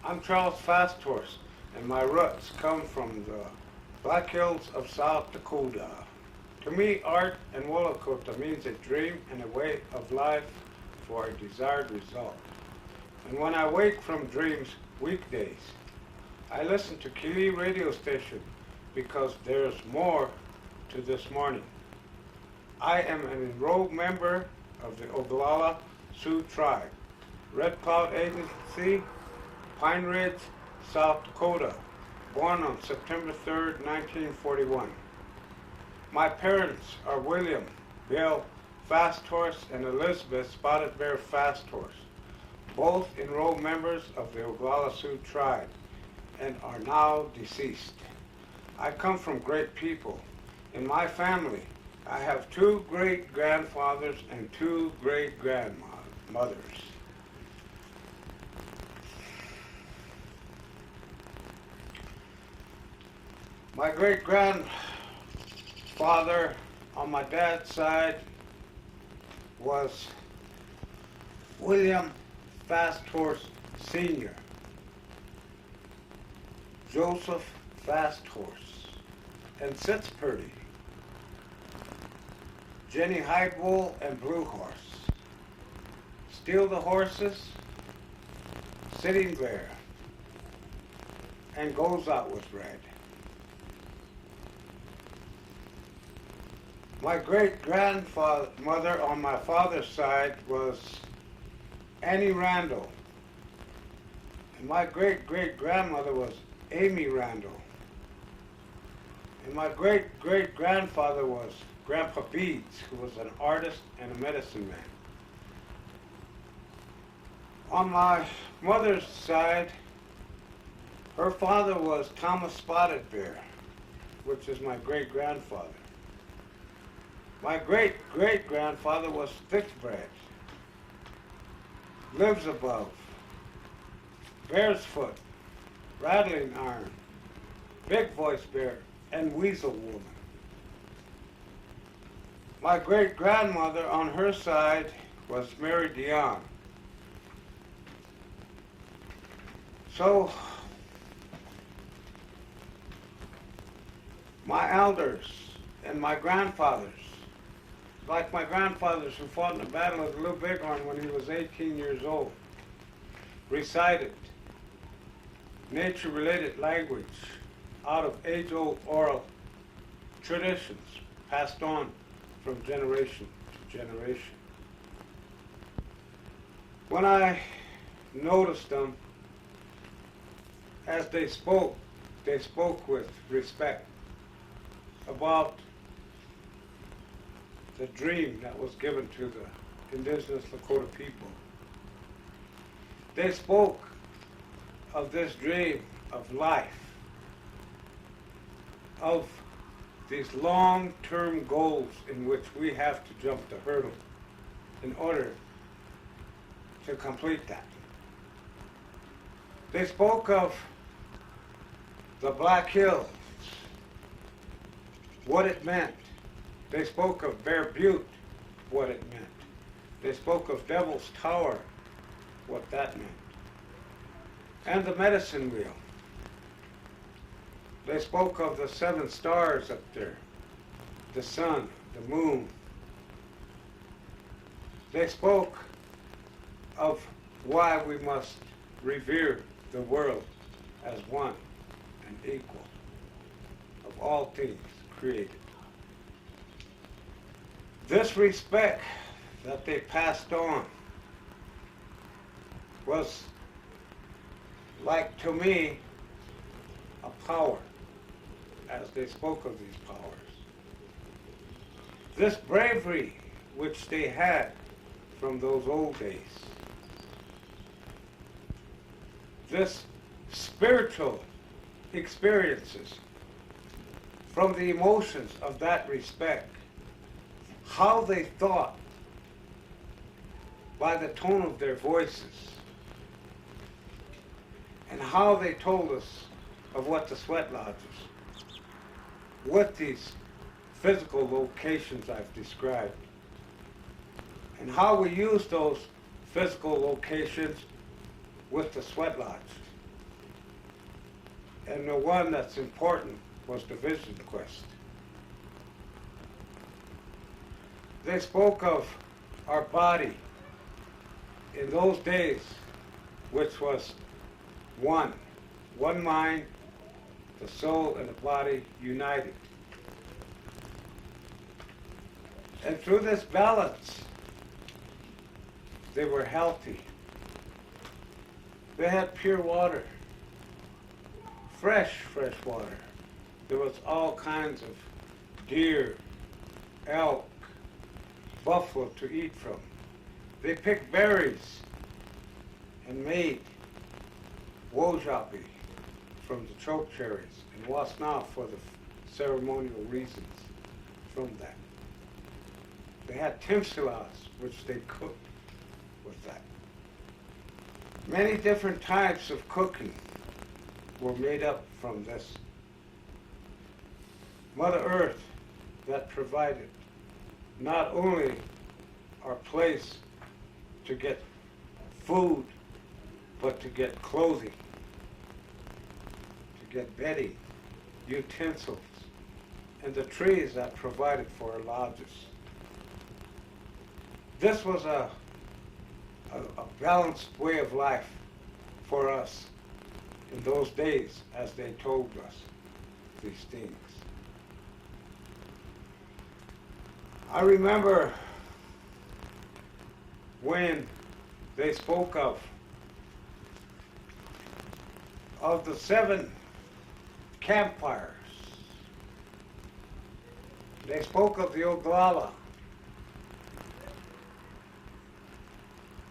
I'm Charles Fasthorse, and my roots come from the Black Hills of South Dakota. To me, art and Wolacota means a dream and a way of life for a desired result. And when I wake from dreams weekdays, I listen to Kili radio station because there's more to this morning. I am an enrolled member of the Oglala Sioux Tribe, Red Cloud Agency, Pine Ridge, South Dakota, born on September 3rd, 1941. My parents are William Bill Fasthorse and Elizabeth Spotted Bear Fasthorse, both enrolled members of the Oglala Sioux Tribe and are now deceased. I come from great people. In my family, I have two great-grandfathers and two great-grandmothers. My great-grandfather on my dad's side was William Fasthorse Sr., Joseph Fasthorse, and Sitzpurdy, Jenny Highbull and Blue Horse, Steal the Horses, Sitting Bear, and Goes Out with Red. My great-grandmother on my father's side was Annie Randall, and my great-great-grandmother was Amy Randall, and my great-great-grandfather was Grandpa Beads, who was an artist and a medicine man. On my mother's side, her father was Thomas Spotted Bear, which is my great-grandfather. My great-great-grandfather was Thickbred, Lives Above, Bear's Foot, Rattling Iron, Big Voice Bear, and Weasel Woman. My great-grandmother on her side was Mary Dion. So, my elders and my grandfathers, like my grandfathers who fought in the Battle of the Little Bighorn when he was 18 years old, recited nature-related language out of age-old oral traditions passed on from generation to generation. When I noticed them, as they spoke with respect about the dream that was given to the indigenous Lakota people. They spoke of this dream of life, of these long-term goals in which we have to jump the hurdle in order to complete that. They spoke of the Black Hills, what it meant. They spoke of Bear Butte, what it meant. They spoke of Devil's Tower, what that meant. And the medicine wheel. They spoke of the 7 stars up there, the sun, the moon. They spoke of why we must revere the world as one and equal of all things created. This respect that they passed on was, like to me, a power as they spoke of these powers. This bravery which they had from those old days, this spiritual experiences from the emotions of that respect, how they thought by the tone of their voices, and how they told us of what the sweat lodges, what these physical locations I've described, and how we use those physical locations with the sweat lodge and the one that's important was the vision quest. They spoke of our body in those days, which was one mind, the soul and the body united. And through this balance, they were healthy. They had pure water, fresh water. There was all kinds of deer, elk, buffalo to eat from. They picked berries and made wojapi from the choke cherries and wasna for the ceremonial reasons from that. They had timsilas, which they cooked with that. Many different types of cooking were made up from this. Mother Earth that provided not only our place to get food, but to get clothing, to get bedding, utensils, and the trees that provided for our lodges. This was a balanced way of life for us in those days, as they told us these things. I remember when they spoke of the 7 campfires. They spoke of the Oglala.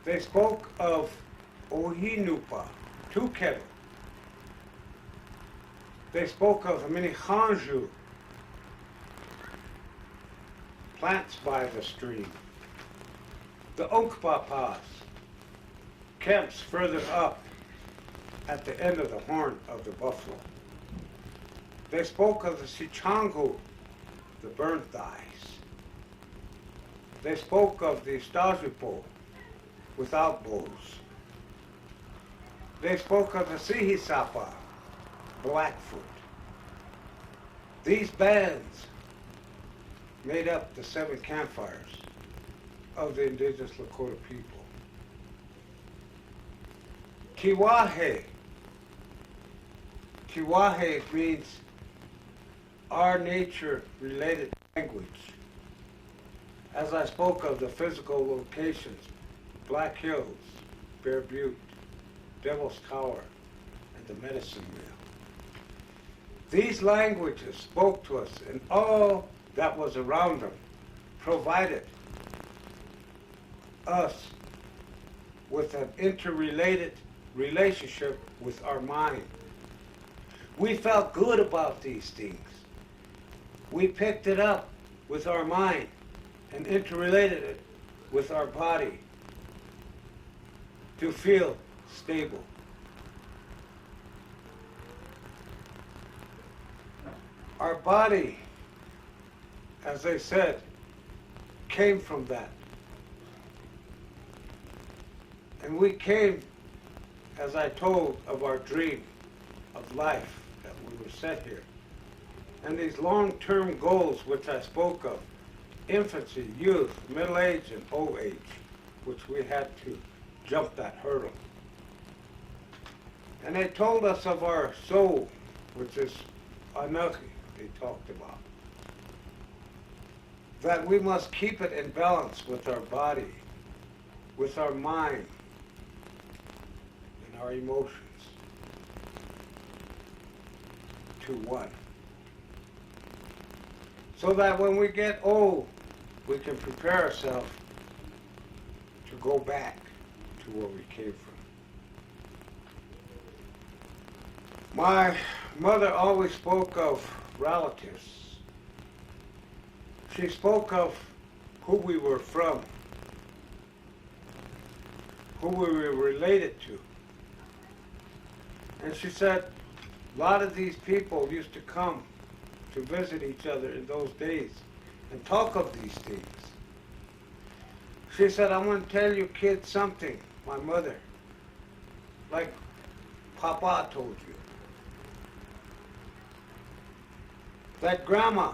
They spoke of Ohinupa, 2 kettle. They spoke of Minihanju, plants by the stream. The Onkpapas, camps further up at the end of the horn of the buffalo. They spoke of the Sichangu, the burnt thighs. They spoke of the Stajipo, without bows. They spoke of the Sihisapa, Blackfoot. These bands made up the 7 campfires of the indigenous Lakota people. Tiwahe. Tiwahe means our nature-related language. As I spoke of the physical locations, Black Hills, Bear Butte, Devil's Tower, and the Medicine Mill. These languages spoke to us, and all that was around them provided us with an interrelated relationship with our mind. We felt good about these things. We picked it up with our mind and interrelated it with our body to feel stable. Our body, as I said, came from that. And we came, as I told, of our dream of life that we were set here. And these long-term goals which I spoke of, infancy, youth, middle age, and old age, which we had to jump that hurdle. And they told us of our soul, which is Anuki, they talked about. That we must keep it in balance with our body, with our mind, and our emotions to one. So that when we get old, we can prepare ourselves to go back to where we came from. My mother always spoke of relatives. She spoke of who we were from, who we were related to. And she said a lot of these people used to come to visit each other in those days and talk of these things. She said, I'm going to tell you kids something, my mother, like Papa told you. that grandma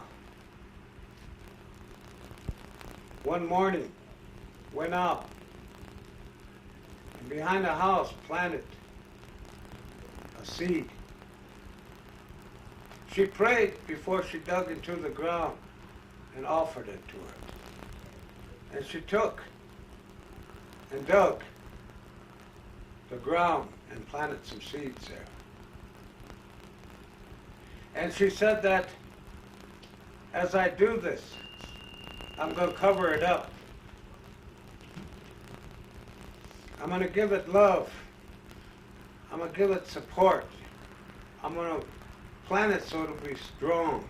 one morning went out and behind the house planted a seed. She prayed before she dug into the ground and offered it to her. And she took and dug the ground and planted some seeds there. And she said that as I do this, I'm going to cover it up. I'm going to give it love. I'm going to give it support. I'm going to plant it so it'll be strong,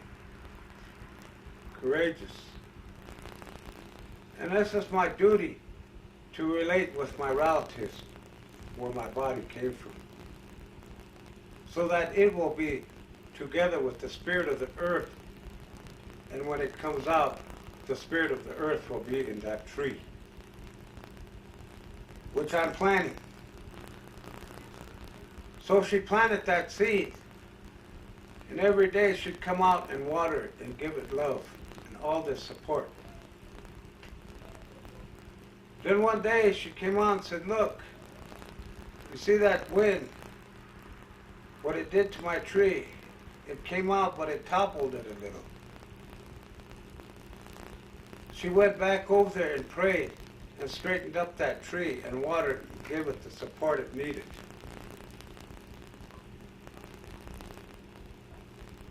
courageous. And this is my duty to relate with my relatives where my body came from, so that it will be together with the spirit of the earth, and when it comes out, the spirit of the earth will be in that tree, which I'm planting. So she planted that seed, and every day she'd come out and water it and give it love and all this support. Then one day she came out and said, look, you see that wind, what it did to my tree? It came out, but it toppled it a little. She went back over there and prayed and straightened up that tree and watered it and gave it the support it needed.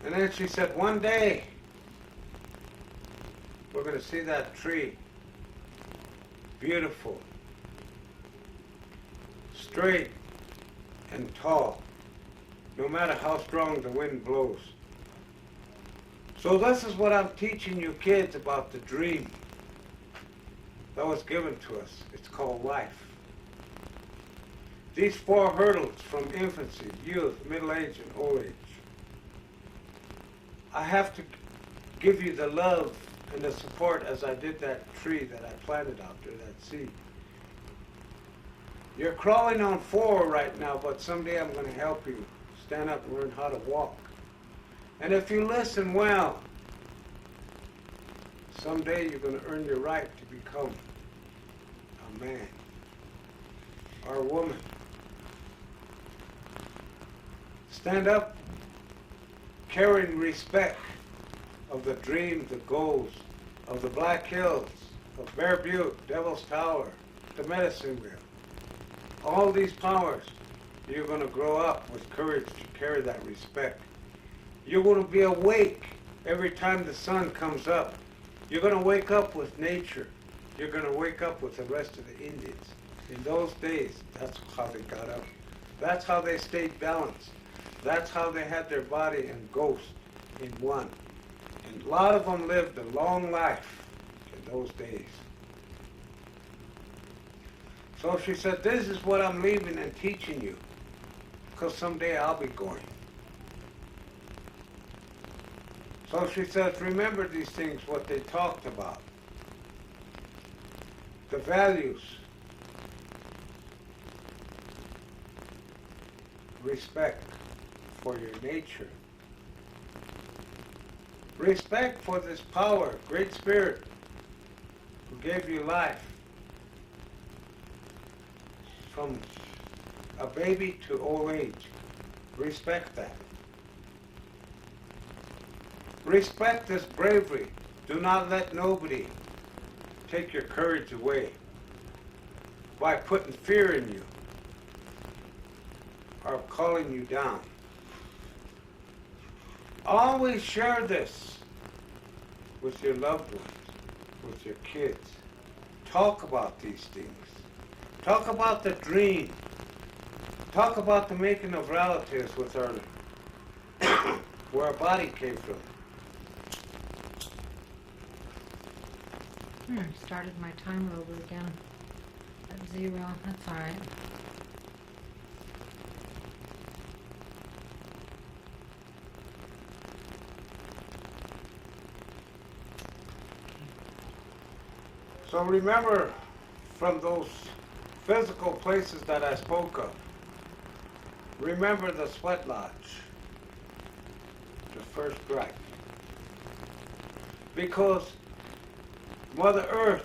And then she said, one day, we're going to see that tree beautiful, straight and tall, no matter how strong the wind blows. So this is what I'm teaching you kids about the dream that was given to us. It's called life. These 4 hurdles from infancy, youth, middle age, and old age. I have to give you the love and the support as I did that tree that I planted out there, that seed. You're crawling on 4 right now, but someday I'm going to help you stand up and learn how to walk. And if you listen well, someday you're going to earn your right to become a man or a woman. Stand up, carrying respect of the dream, the goals of the Black Hills, of Bear Butte, Devil's Tower, the Medicine Wheel. All these powers, you're going to grow up with courage to carry that respect. You're going to be awake every time the sun comes up. You're going to wake up with nature. You're going to wake up with the rest of the Indians. In those days, that's how they got up. That's how they stayed balanced. That's how they had their body and ghost in one. And a lot of them lived a long life in those days. So she said, this is what I'm leaving and teaching you, because someday I'll be going. So she says, remember these things, what they talked about. The values. Respect for your nature. Respect for this power, great spirit, who gave you life. From a baby to old age. Respect that. Respect this bravery. Do not let nobody take your courage away by putting fear in you or calling you down. Always share this with your loved ones, with your kids. Talk about these things. Talk about the dream. Talk about the making of relatives with our, where our body came from. Started my timer over again at 0. That's all right. So remember, from those physical places that I spoke of, remember the sweat lodge, the first strike. because Mother Earth,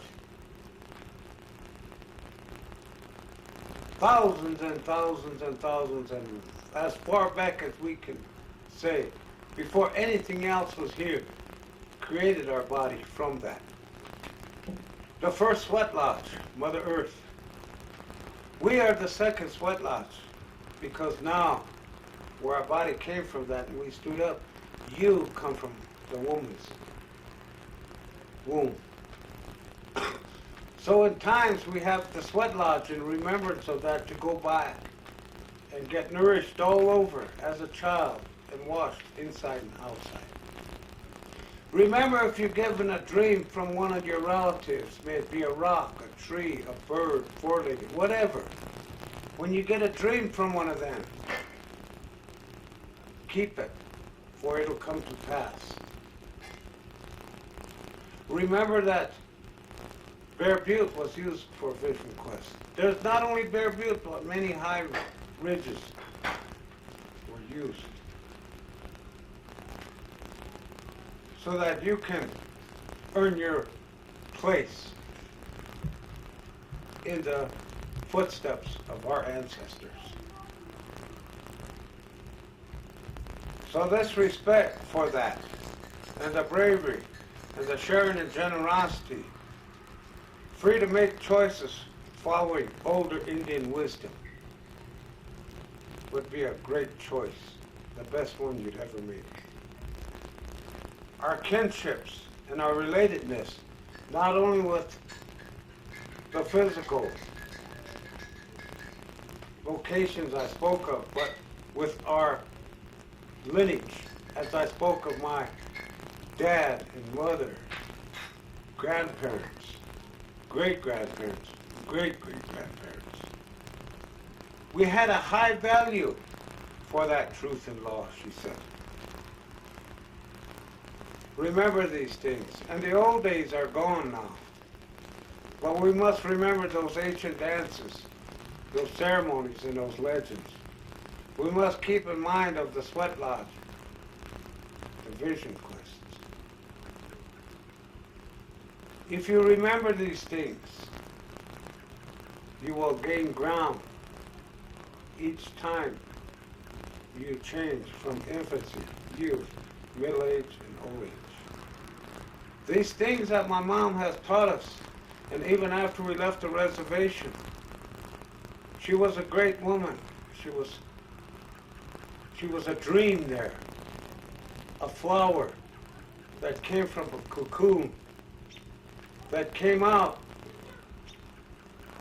thousands and thousands and thousands, and as far back as we can say, before anything else was here, created our body from that. The first sweat lodge, Mother Earth. We are the second sweat lodge, because now, where our body came from that and we stood up, you come from the woman's womb. So in times we have the sweat lodge in remembrance of that to go back and get nourished all over as a child and washed inside and outside. Remember, if you're given a dream from one of your relatives, may it be a rock, a tree, a bird, four-legged, whatever, when you get a dream from one of them, keep it, for it'll come to pass. Remember that Bear Butte was used for Vision Quest. There's not only Bear Butte, but many high ridges were used, so that you can earn your place in the footsteps of our ancestors. So this respect for that, and the bravery, and the sharing and generosity, free to make choices following older Indian wisdom, would be a great choice, the best one you'd ever make. Our kinships and our relatedness, not only with the physical locations I spoke of, but with our lineage, as I spoke of my dad and mother, grandparents, great-grandparents, great-great-grandparents. We had a high value for that truth and law, she said. Remember these things, and the old days are gone now. But we must remember those ancient dances, those ceremonies, and those legends. We must keep in mind of the sweat lodge, the vision quests. If you remember these things, you will gain ground each time you change from infancy, youth, middle age, and old age. These things that my mom has taught us, and even after we left the reservation, she was a great woman. She was a dream there, a flower that came from a cocoon, that came out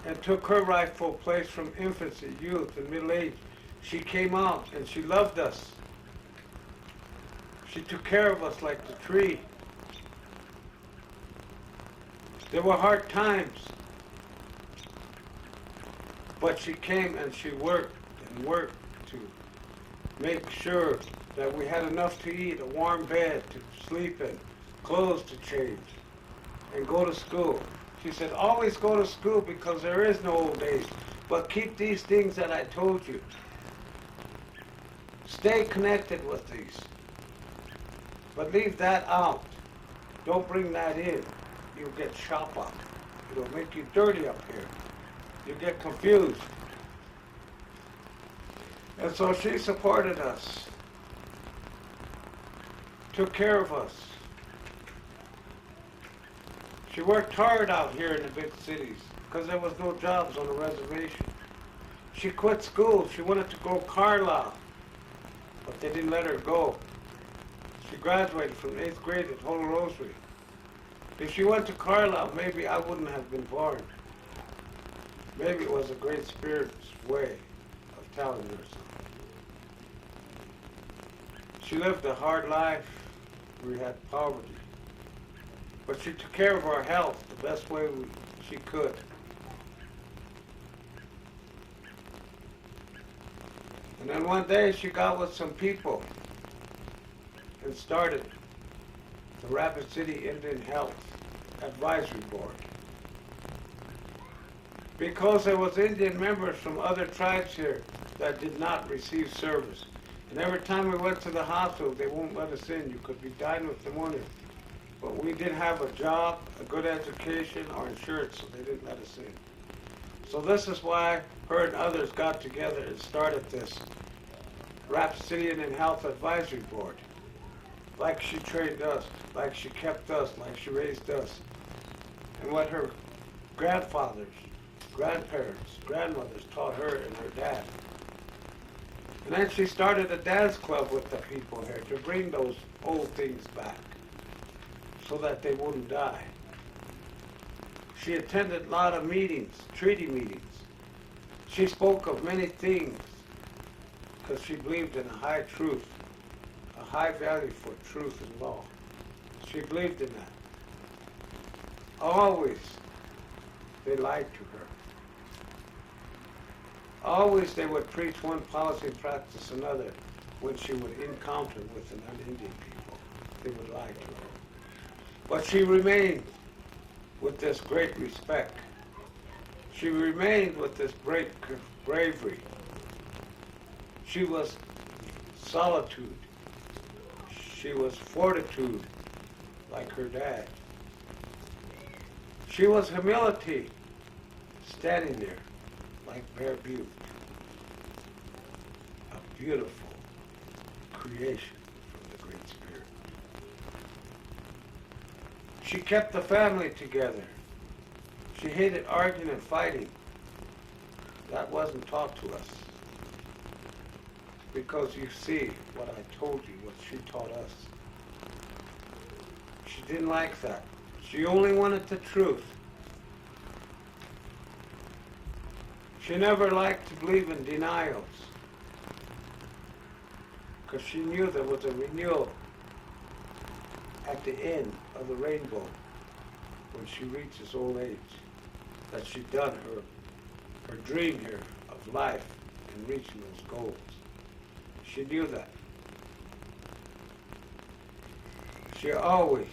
and took her rightful place from infancy, youth, and middle age. She came out and she loved us. She took care of us like the tree. There were hard times, but she came and she worked and worked to make sure that we had enough to eat, a warm bed to sleep in, clothes to change, and go to school. She said, always go to school because there is no old age, but keep these things that I told you. Stay connected with these, but leave that out. Don't bring that in. You'll get shop up. It'll make you dirty up here. You get confused. And so she supported us, took care of us. She worked hard out here in the big cities because there was no jobs on the reservation. She quit school. She wanted to go Carlisle, but they didn't let her go. She graduated from 8th grade at Holy Rosary. If she went to Carlisle, maybe I wouldn't have been born. Maybe it was a Great Spirit's way of telling her something. She lived a hard life. We had poverty. But she took care of our health the best way she could. And then one day she got with some people and started the Rapid City Indian Health Advisory Board. Because there was Indian members from other tribes here that did not receive service. And every time we went to the hospital, they won't let us in. You could be dying with pneumonia. but we didn't have a job, a good education, or insurance, so they didn't let us in. So this is why her and others got together and started this Rhapsodian and Health Advisory Board. Like she trained us, like she kept us, like she raised us. And what her grandfathers, grandparents, grandmothers taught her and her dad. And then she started a dance club with the people here to bring those old things back so that they wouldn't die. She attended a lot of meetings, treaty meetings. She spoke of many things because she believed in a high truth, a high value for truth and law. She believed in that. Always they lied to her. Always they would preach one policy and practice another when she would encounter with an Indian people. They would lie to her. But she remained with this great respect. She remained with this great bravery. She was solitude. She was fortitude, like her dad. She was humility, standing there like Bear Butte. A beautiful creation from the Great Spirit. She kept the family together. She hated arguing and fighting. That wasn't taught to us. Because you see what I told you, what she taught us. She didn't like that. She only wanted the truth. She never liked to believe in denials. Because she knew there was a renewal at the end of the rainbow when she reaches old age. That she'd done her dream here of life and reaching those goals. She knew that. She always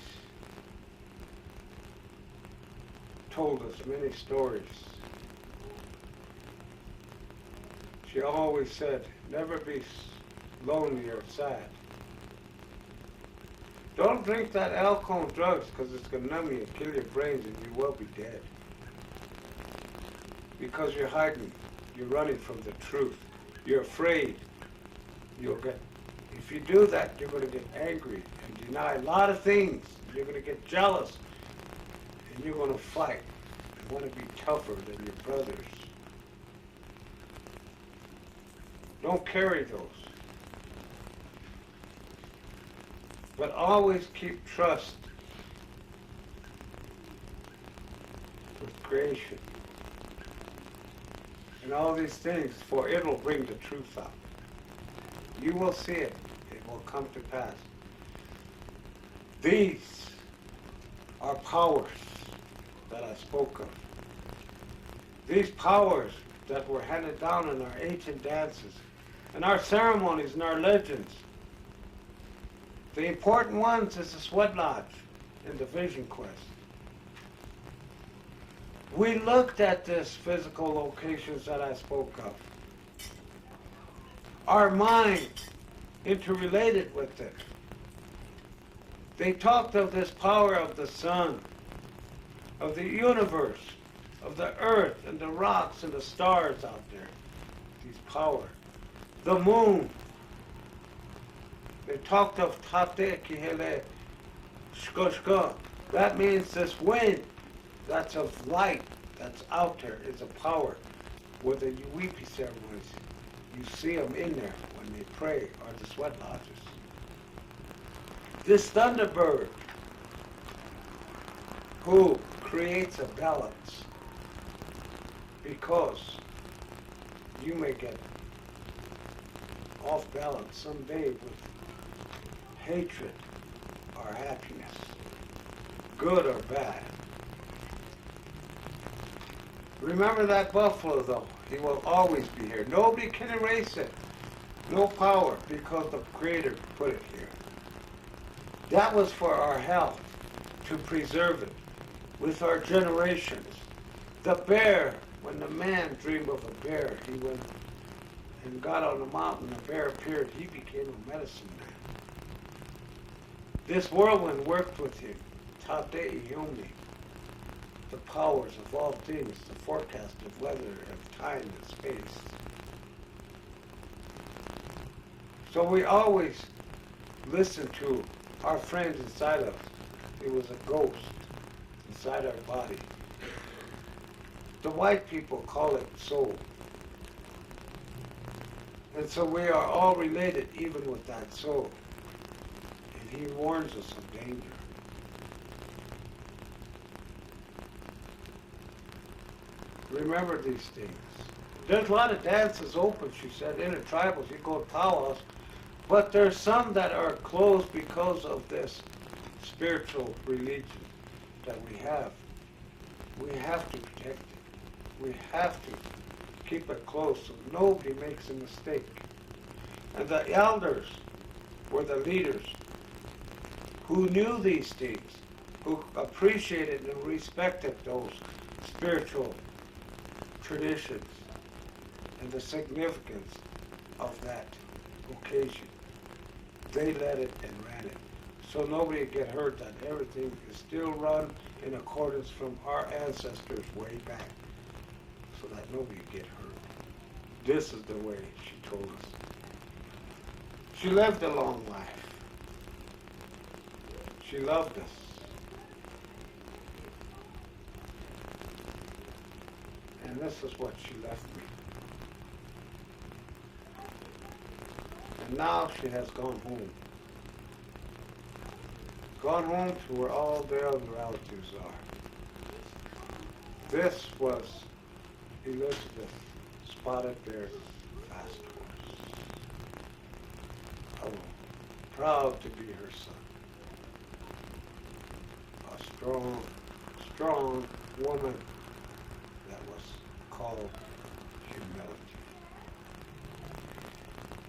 told us many stories. She always said, never be lonely or sad. Don't drink that alcohol and drugs because it's going to numb you and kill your brains and you will be dead. Because you're hiding, you're running from the truth. You're afraid. If you do that, you're going to get angry and deny a lot of things. You're going to get jealous and you're going to fight and want to be tougher than your brothers. Don't carry those. But always keep trust with creation and all these things, for it will bring the truth out. You will see it. It will come to pass. These are powers that I spoke of. These powers that were handed down in our ancient dances, and our ceremonies, and our legends. The important ones is the Sweat Lodge and the Vision Quest. We looked at these physical locations that I spoke of. Our mind interrelated with it. They talked of this power of the sun, of the universe, of the earth and the rocks and the stars out there. These power. The moon. They talked of Tate Kihele Shkoshko. That means this wind that's of light that's out there is a power. With the Uwipi ceremonies, you see them in there when they pray, or the sweat lodges. This thunderbird who creates a balance, because you may get off balance someday with hatred or happiness, good or bad. Remember that buffalo, though. He will always be here. Nobody can erase it. No power, because the Creator put it here. That was for our health, to preserve it with our generations. The bear, when the man dreamed of a bear, he went and got on the mountain, the bear appeared, he became a medicine man. This whirlwind worked with him. Tate Yomi, the powers of all things, the forecast of weather, of time and space. So we always listen to our friend inside us. It was a ghost inside our body. The white people call it soul. And so we are all related even with that soul. And he warns us of danger. Remember these things. There's a lot of dances open, she said, in the tribals. You go to powwows. But there's some that are closed because of this spiritual religion that we have. We have to protect it. We have to keep it close so nobody makes a mistake. And the elders were the leaders who knew these things, who appreciated and respected those spiritual traditions and the significance of that occasion. They led it and ran it. So nobody would get hurt, that everything is still run in accordance from our ancestors way back, so that nobody would get hurt. This is the way she told us. She lived a long life. She loved us. And this is what she left me. And now she has gone home. Gone home to where all the other relatives are. This was Elizabeth Spotted Bear Fast Horse. I am proud to be her son. A strong, strong woman that was called humility.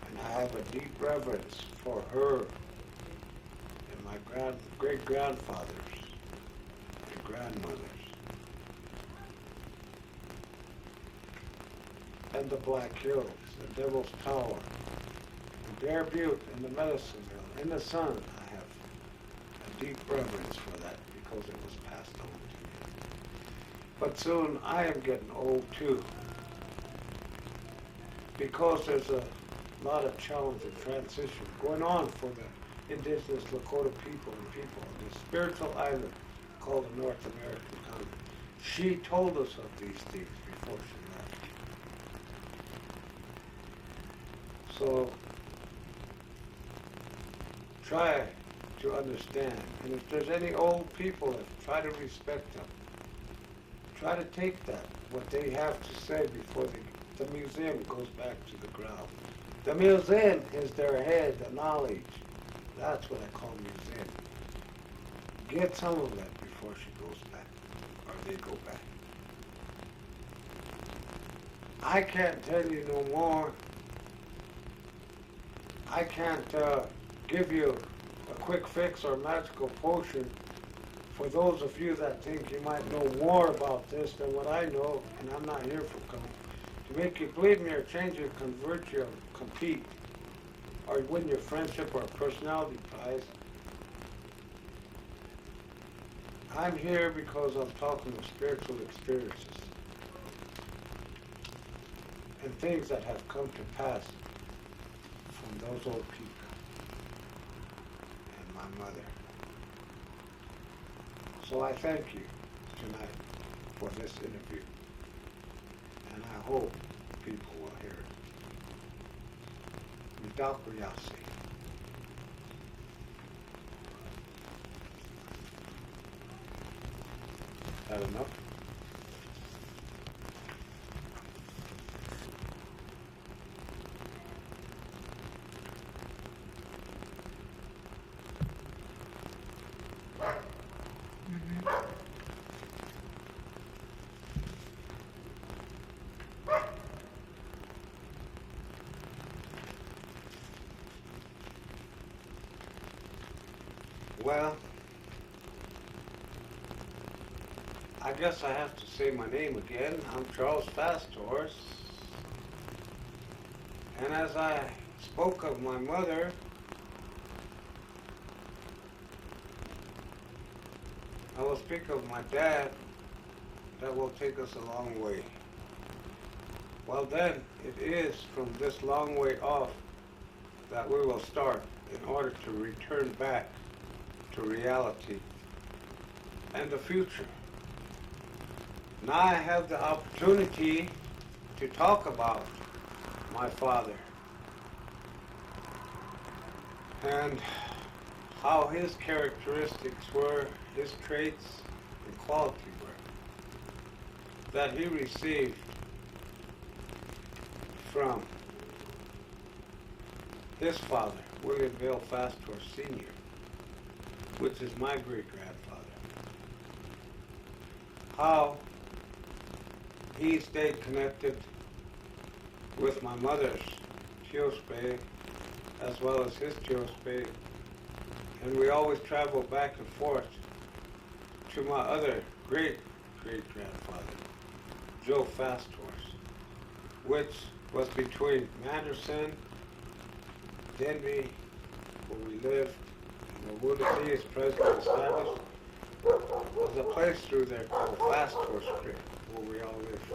And I have a deep reverence for her and my great-grandfathers and grandmothers. And the Black Hills, the Devil's Tower, the Bear Butte, and the Medicine Mill, and the sun. I have a deep reverence for that because it was passed on to me. But soon I am getting old too, because there's a lot of challenge and transition going on for the indigenous Lakota people and people on this spiritual island called the North American continent. She told us of these things before she left. So try to understand, and if there's any old people, try to respect them. Try to take that, what they have to say before the museum goes back to the ground. The museum is their head, the knowledge. That's what I call museum. Get some of that before she goes back, or they go back. I can't tell you no more. I can't give you a quick fix or magical potion for those of you that think you might know more about this than what I know, and I'm not here for to make you believe me or change you, convert you, compete, or win your friendship or personality prize. I'm here because I'm talking of spiritual experiences and things that have come to pass from those old people and my mother. So I thank you tonight for this interview, and I hope people will hear it. Without Yasi. That enough? Well, I guess I have to say my name again. I'm Charles Fast Horse. And as I spoke of my mother, I will speak of my dad that will take us a long way. Well then, it is from this long way off that we will start in order to return back to reality and the future. Now I have the opportunity to talk about my father and how his characteristics were, his traits and quality were, that he received from his father, William Bell Fastor Sr., which is my great-grandfather. How he stayed connected with my mother's Tiospe, as well as his Tiospe, and we always traveled back and forth to my other great-great-grandfather, Joe Fastors, which was between Manderson, Denby, where we lived, and where Woodley is presently established. There's a place through there called Fastors Creek, where we all lived.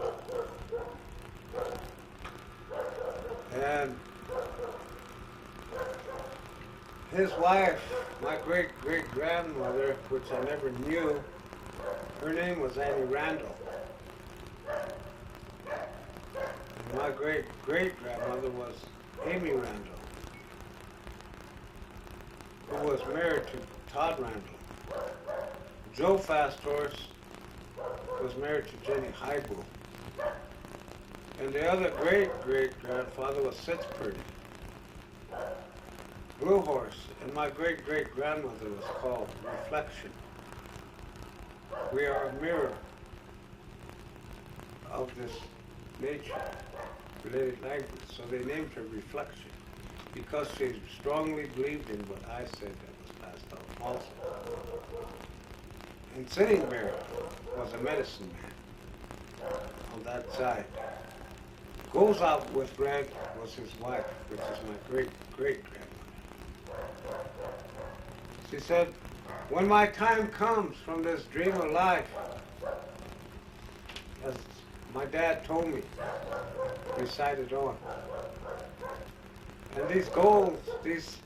And his wife, my great-great-grandmother, which I never knew, her name was Annie Randall. And my great-great-grandmother was Amy Randall, who was married to Todd Randall. Joe Fastors was married to Jenny Heibu. And the other great-great-grandfather was Sitz Purdy. Blue Horse, and my great-great-grandmother was called Reflection. We are a mirror of this nature, related language, so they named her Reflection, because she strongly believed in what I said that was passed on also. And Sitting Bear was a medicine man on that side. Goes Out with Red was his wife, which is my great-great-grandmother. She said, when my time comes from this dream of life, as my dad told me, recited on, and these goals, these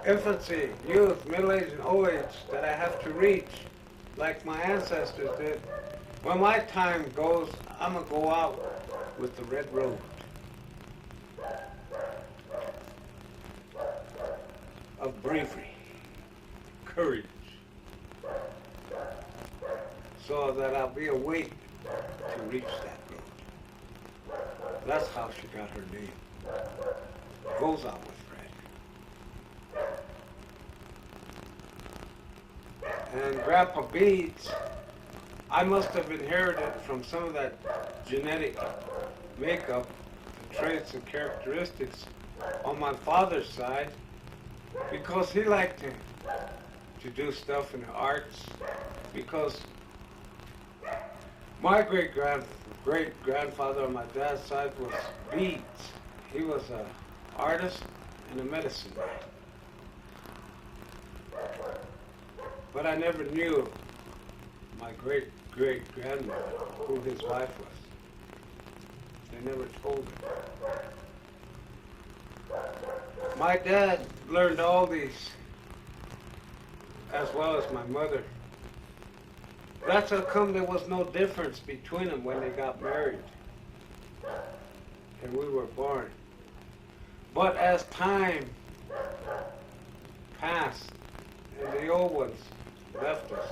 infancy, youth, middle age, and old age that I have to reach, like my ancestors did, when my time goes, I'm going to go out with the red road. Of bravery, courage, so that I'll be awake to reach that road. That's how she got her name. Goes Out with Red. And Grandpa Beads, I must have inherited from some of that genetic makeup, the traits and characteristics on my father's side, because he liked to do stuff in the arts, because my great-grandfather on my dad's side was Beads. He was an artist and a medicine man. But I never knew my great-great-grandmother, who his wife was. They never told me. My dad learned all these, as well as my mother. That's how come there was no difference between them when they got married and we were born. But as time passed and the old ones left us,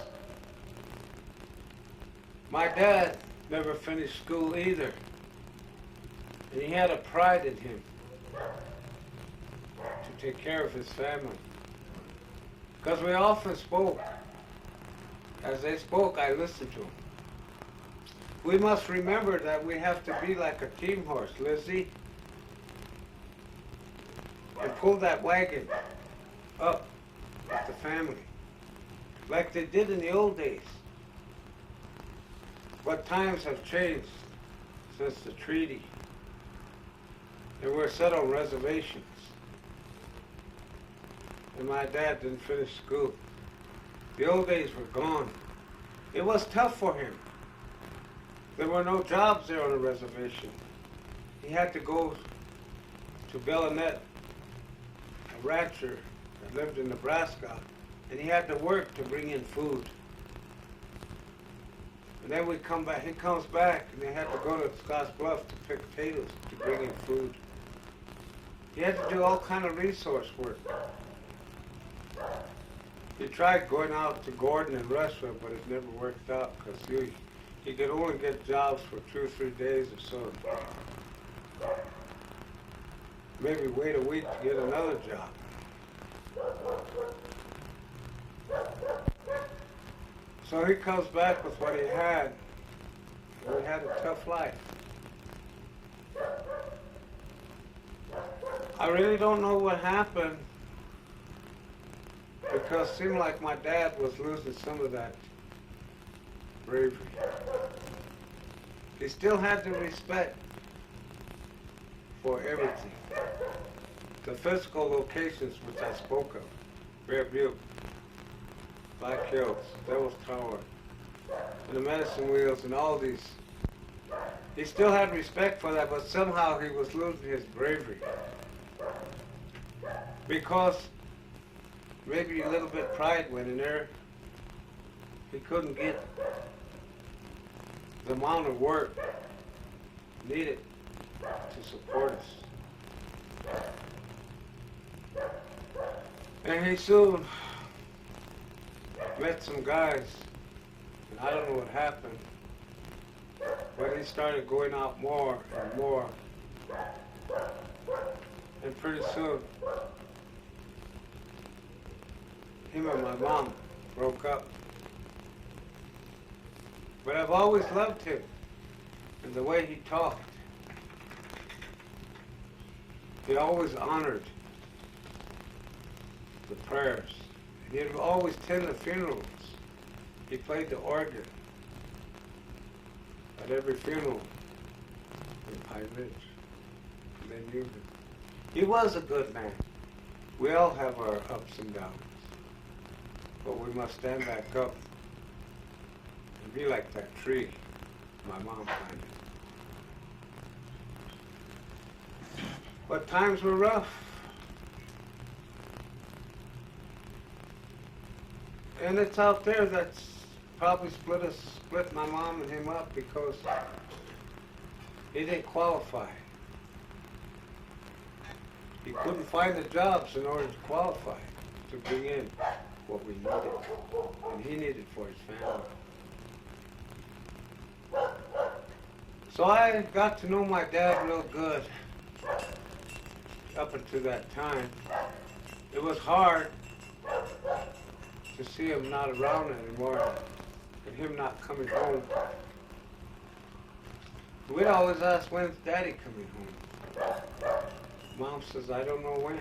my dad never finished school either. And he had a pride in him to take care of his family. Because we often spoke. As they spoke, I listened to them. We must remember that we have to be like a team horse, Lizzie, and pull that wagon up with the family, like they did in the old days. But times have changed since the treaty, and we're set on reservations. And my dad didn't finish school. The old days were gone. It was tough for him. There were no jobs there on the reservation. He had to go to Bellinet, a rancher that lived in Nebraska, and he had to work to bring in food. And then we come back, he comes back, and they had to go to Scotts Bluff to pick potatoes to bring in food. He had to do all kind of resource work. He tried going out to Gordon and Rushville, but it never worked out because he could only get jobs for 2 or 3 days or so. Maybe wait a week to get another job. So he comes back with what he had. And we had a tough life. I really don't know what happened because it seemed like my dad was losing some of that bravery. He still had the respect for everything. The physical locations which I spoke of, Bear Butte, Black Hills, Devil's Tower, and the Medicine Wheels and all these. He still had respect for that, but somehow he was losing his bravery. Because maybe a little bit pride went in there. He couldn't get the amount of work needed to support us. And he soon met some guys, and I don't know what happened, but he started going out more and more. And pretty soon, him and my mom broke up. But I've always loved him and the way he talked. He always honored the prayers. He'd always attend the funerals. He played the organ at every funeral in Pine Ridge. And they knew him. He was a good man. We all have our ups and downs. But we must stand back up and be like that tree my mom planted. But times were rough. And it's out there that's probably split my mom and him up because he didn't qualify. He couldn't find the jobs in order to qualify to bring in what we needed, and he needed for his family. So I got to know my dad real good up until that time. It was hard to see him not around anymore and him not coming home. We'd always ask, when's Daddy coming home? Mom says, I don't know when.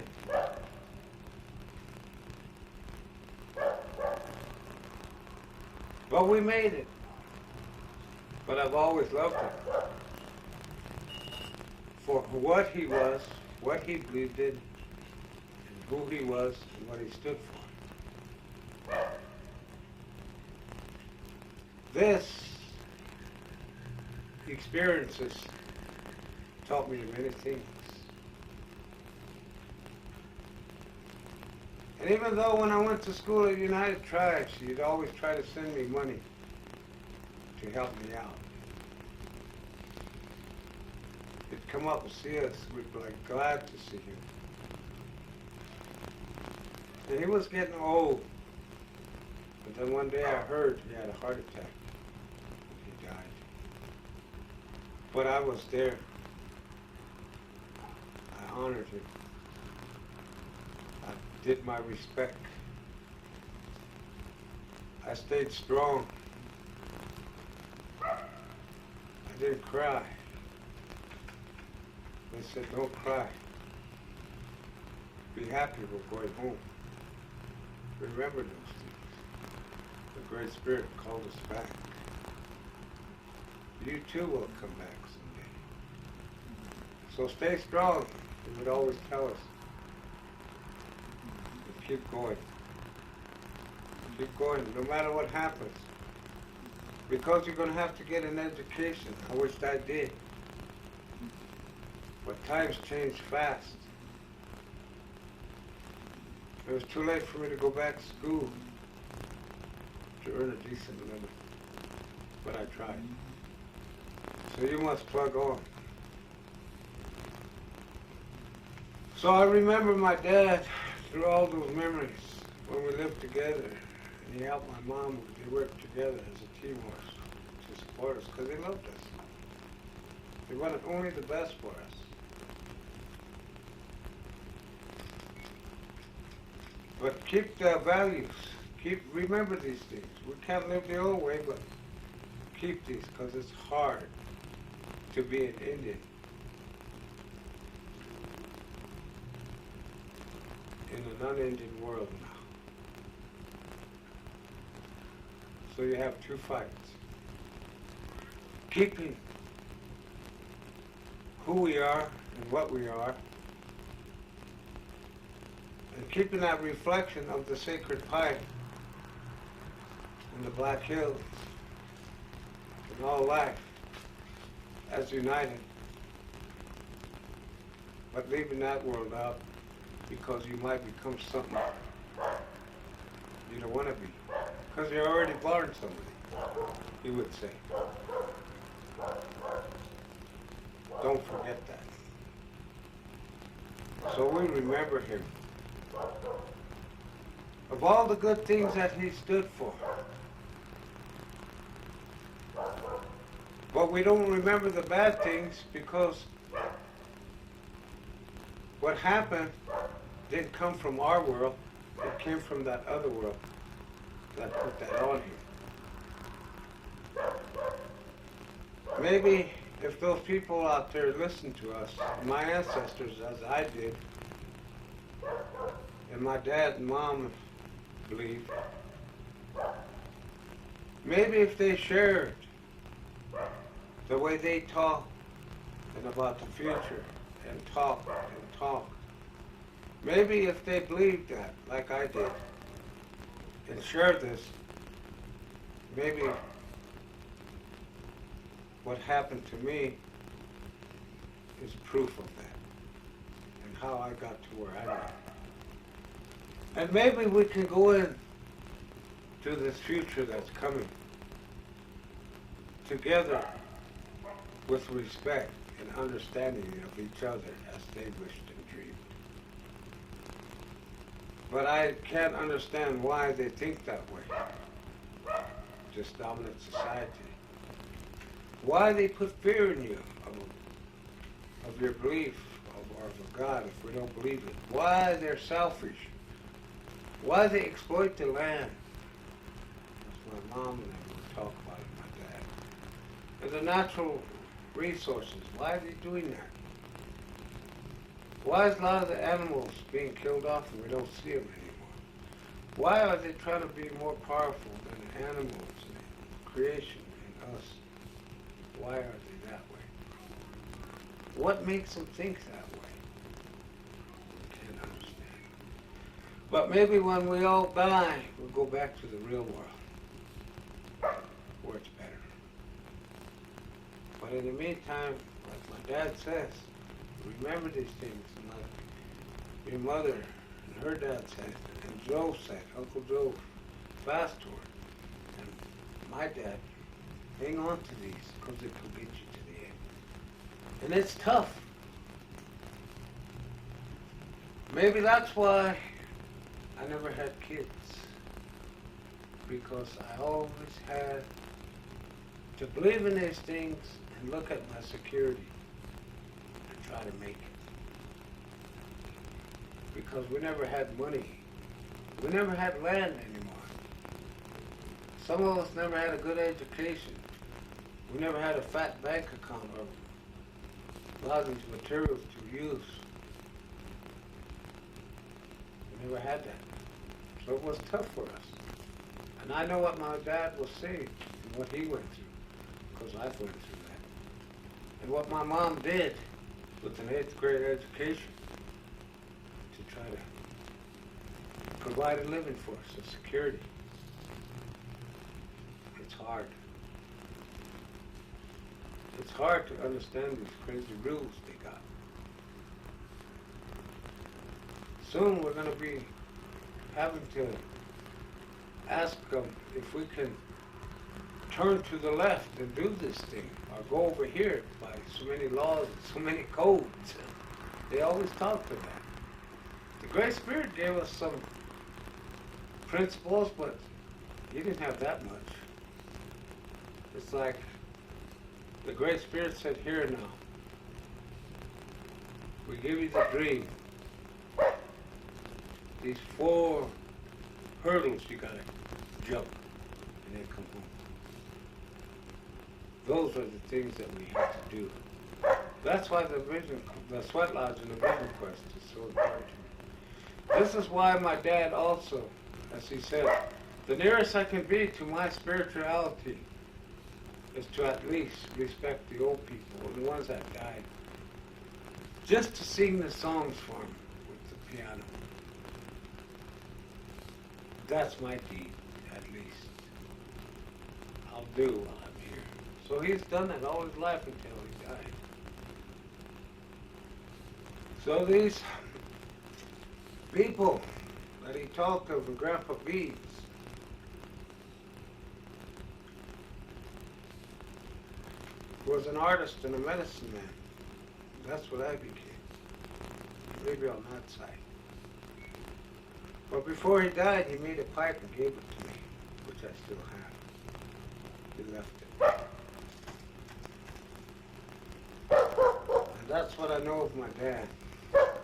But we made it. But I've always loved him. For what he was, what he believed in, and who he was, and what he stood for. This experiences taught me many things. And even though when I went to school at United Tribes, she'd always try to send me money to help me out. He'd come up and see us. We'd be like glad to see him. And he was getting old. But then one day I heard he had a heart attack. He died. But I was there. I honored him. I did my respect. I stayed strong. I didn't cry. They said, don't cry. Be happy we're going home. Remember those things. The Great Spirit called us back. You too will come back someday. So stay strong, he would always tell us. But keep going. Keep going, no matter what happens. Because you're going to have to get an education. I wish I did. But times change fast. It was too late for me to go back to school to earn a decent living. But I tried. So you must plug on. So I remember my dad through all those memories when we lived together. And he helped my mom. They worked together as a team to support us because they loved us. They wanted only the best for us. But keep the values. Remember these things. We can't live the old way, but keep these because it's hard to be an Indian in a non-Indian world now. So you have two fights. Keeping who we are and what we are, and keeping that reflection of the sacred pipe in the Black Hills and all life as united, but leaving that world out because you might become something you don't want to be, because you're already born somebody, he would say. Don't forget that. So we remember him. Of all the good things that he stood for. But we don't remember the bad things because what happened didn't come from our world. It came from that other world that put that on him. Maybe if those people out there listen to us, my ancestors as I did, and my dad and mom believed, maybe if they shared the way they talk and about the future and talk, maybe if they believed that, like I did, and shared this, maybe what happened to me is proof of that and how I got to where I am. And maybe we can go in to this future that's coming together with respect and understanding of each other as they wished and dreamed. But I can't understand why they think that way. Just dominant society. Why they put fear in you of your belief of a God if we don't believe it. Why they're selfish. Why they exploit the land. That's my mom and I would talk about it, my dad. And the natural resources. Why are they doing that? Why is a lot of the animals being killed off and we don't see them anymore? Why are they trying to be more powerful than the animals and creation and us? Why are they that way? What makes them think that way? We can't understand. But maybe when we all die, we'll go back to the real world, where it's better. But in the meantime, like my dad says, remember these things, and like your mother and her dad said, and Joe said, Uncle Joe, fast toward, and my dad, hang on to these, because it will get you to the end. And it's tough. Maybe that's why I never had kids, because I always had to believe in these things and look at my security and try to make it. Because we never had money. We never had land anymore. Some of us never had a good education. We never had a fat bank account or a lot of these materials to use. We never had that. So it was tough for us. And I know what my dad was saying and what he went through, because I went through that. And what my mom did with an 8th grade education to try to provide a living for us, a security. It's hard. It's hard to understand these crazy rules they got. Soon we're going to be having to ask them if we can turn to the left and do this thing, or go over here by so many laws and so many codes. They always talk to that. The Great Spirit gave us some principles, but he didn't have that much. It's like the Great Spirit said, here now, we give you the dream. These 4 hurdles you gotta jump and then come home. Those are the things that we have to do. That's why the Sweat Lodge and the Vision Quest is so important to me. This is why my dad also, as he said, the nearest I can be to my spirituality is to at least respect the old people, the ones that died. Just to sing the songs for them with the piano. That's my deed, at least. I'll do while I'm here. So he's done that all his life until he died. So these people that he talked of, Grandpa Beads, was an artist and a medicine man. That's what I became. Maybe on that side. But before he died, he made a pipe and gave it to me, which I still have. He left it. And that's what I know of my dad. Up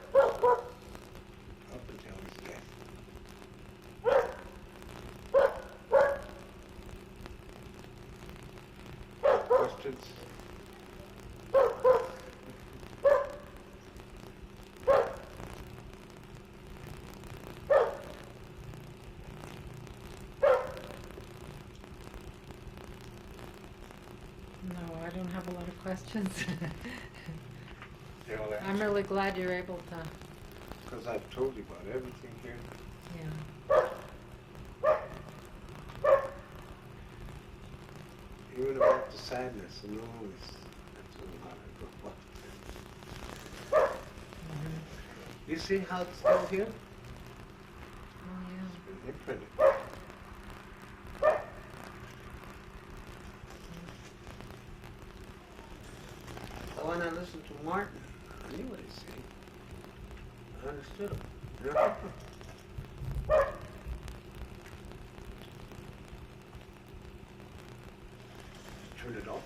until his death. Questions? No, I don't have a lot of questions. They all I'm answer. really glad you're able to, Because I've told you about everything here. yeah. Even about the sadness and all this. That's all how I go. You see how it's still here? Oh, yeah. It's been imprinted. So when I listened to Martin, I knew what he's saying. I understood him. Yeah. Turn it off.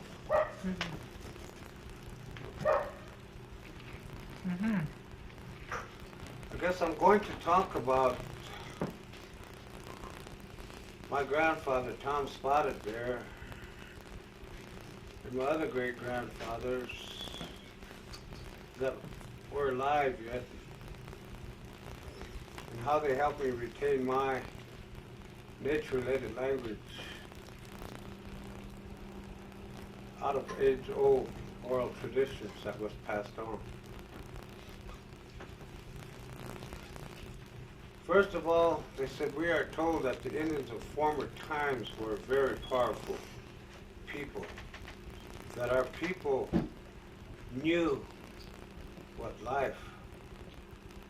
I guess I'm going to talk about my grandfather, Tom Spotted Bear, and my other great-grandfathers that were alive yet, and how they helped me retain my nature-related language out of age-old oral traditions that was passed on. First of all, they said, we are told that the Indians of former times were very powerful people, that our people knew what life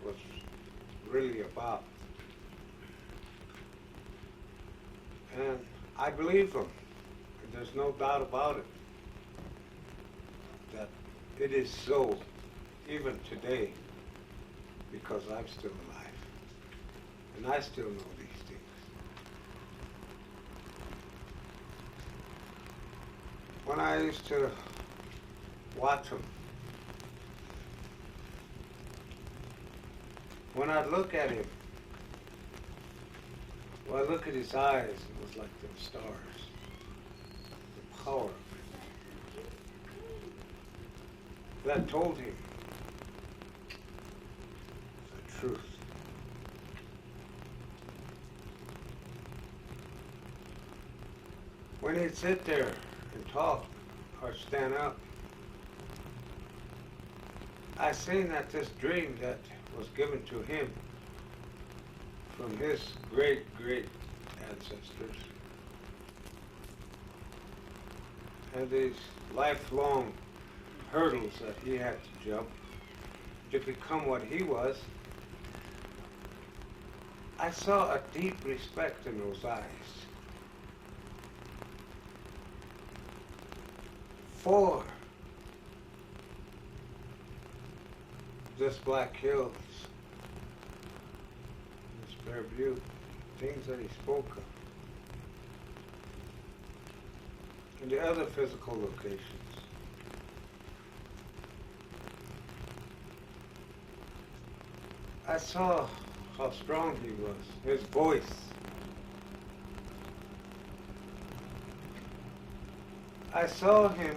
was really about. And I believe them, and there's no doubt about it, that it is so even today, because I'm still alive. And I still know these things. When I used to watch him, when I'd look at him, when I look at his eyes, it was like them stars. The power of it. That told him the truth. When he'd sit there and talk or stand up, I seen that this dream that was given to him from his great ancestors and these lifelong hurdles that he had to jump to become what he was, I saw a deep respect in those eyes for this Black Hills, this Bear Butte, things that he spoke of, and the other physical locations. I saw how strong he was, his voice. I saw him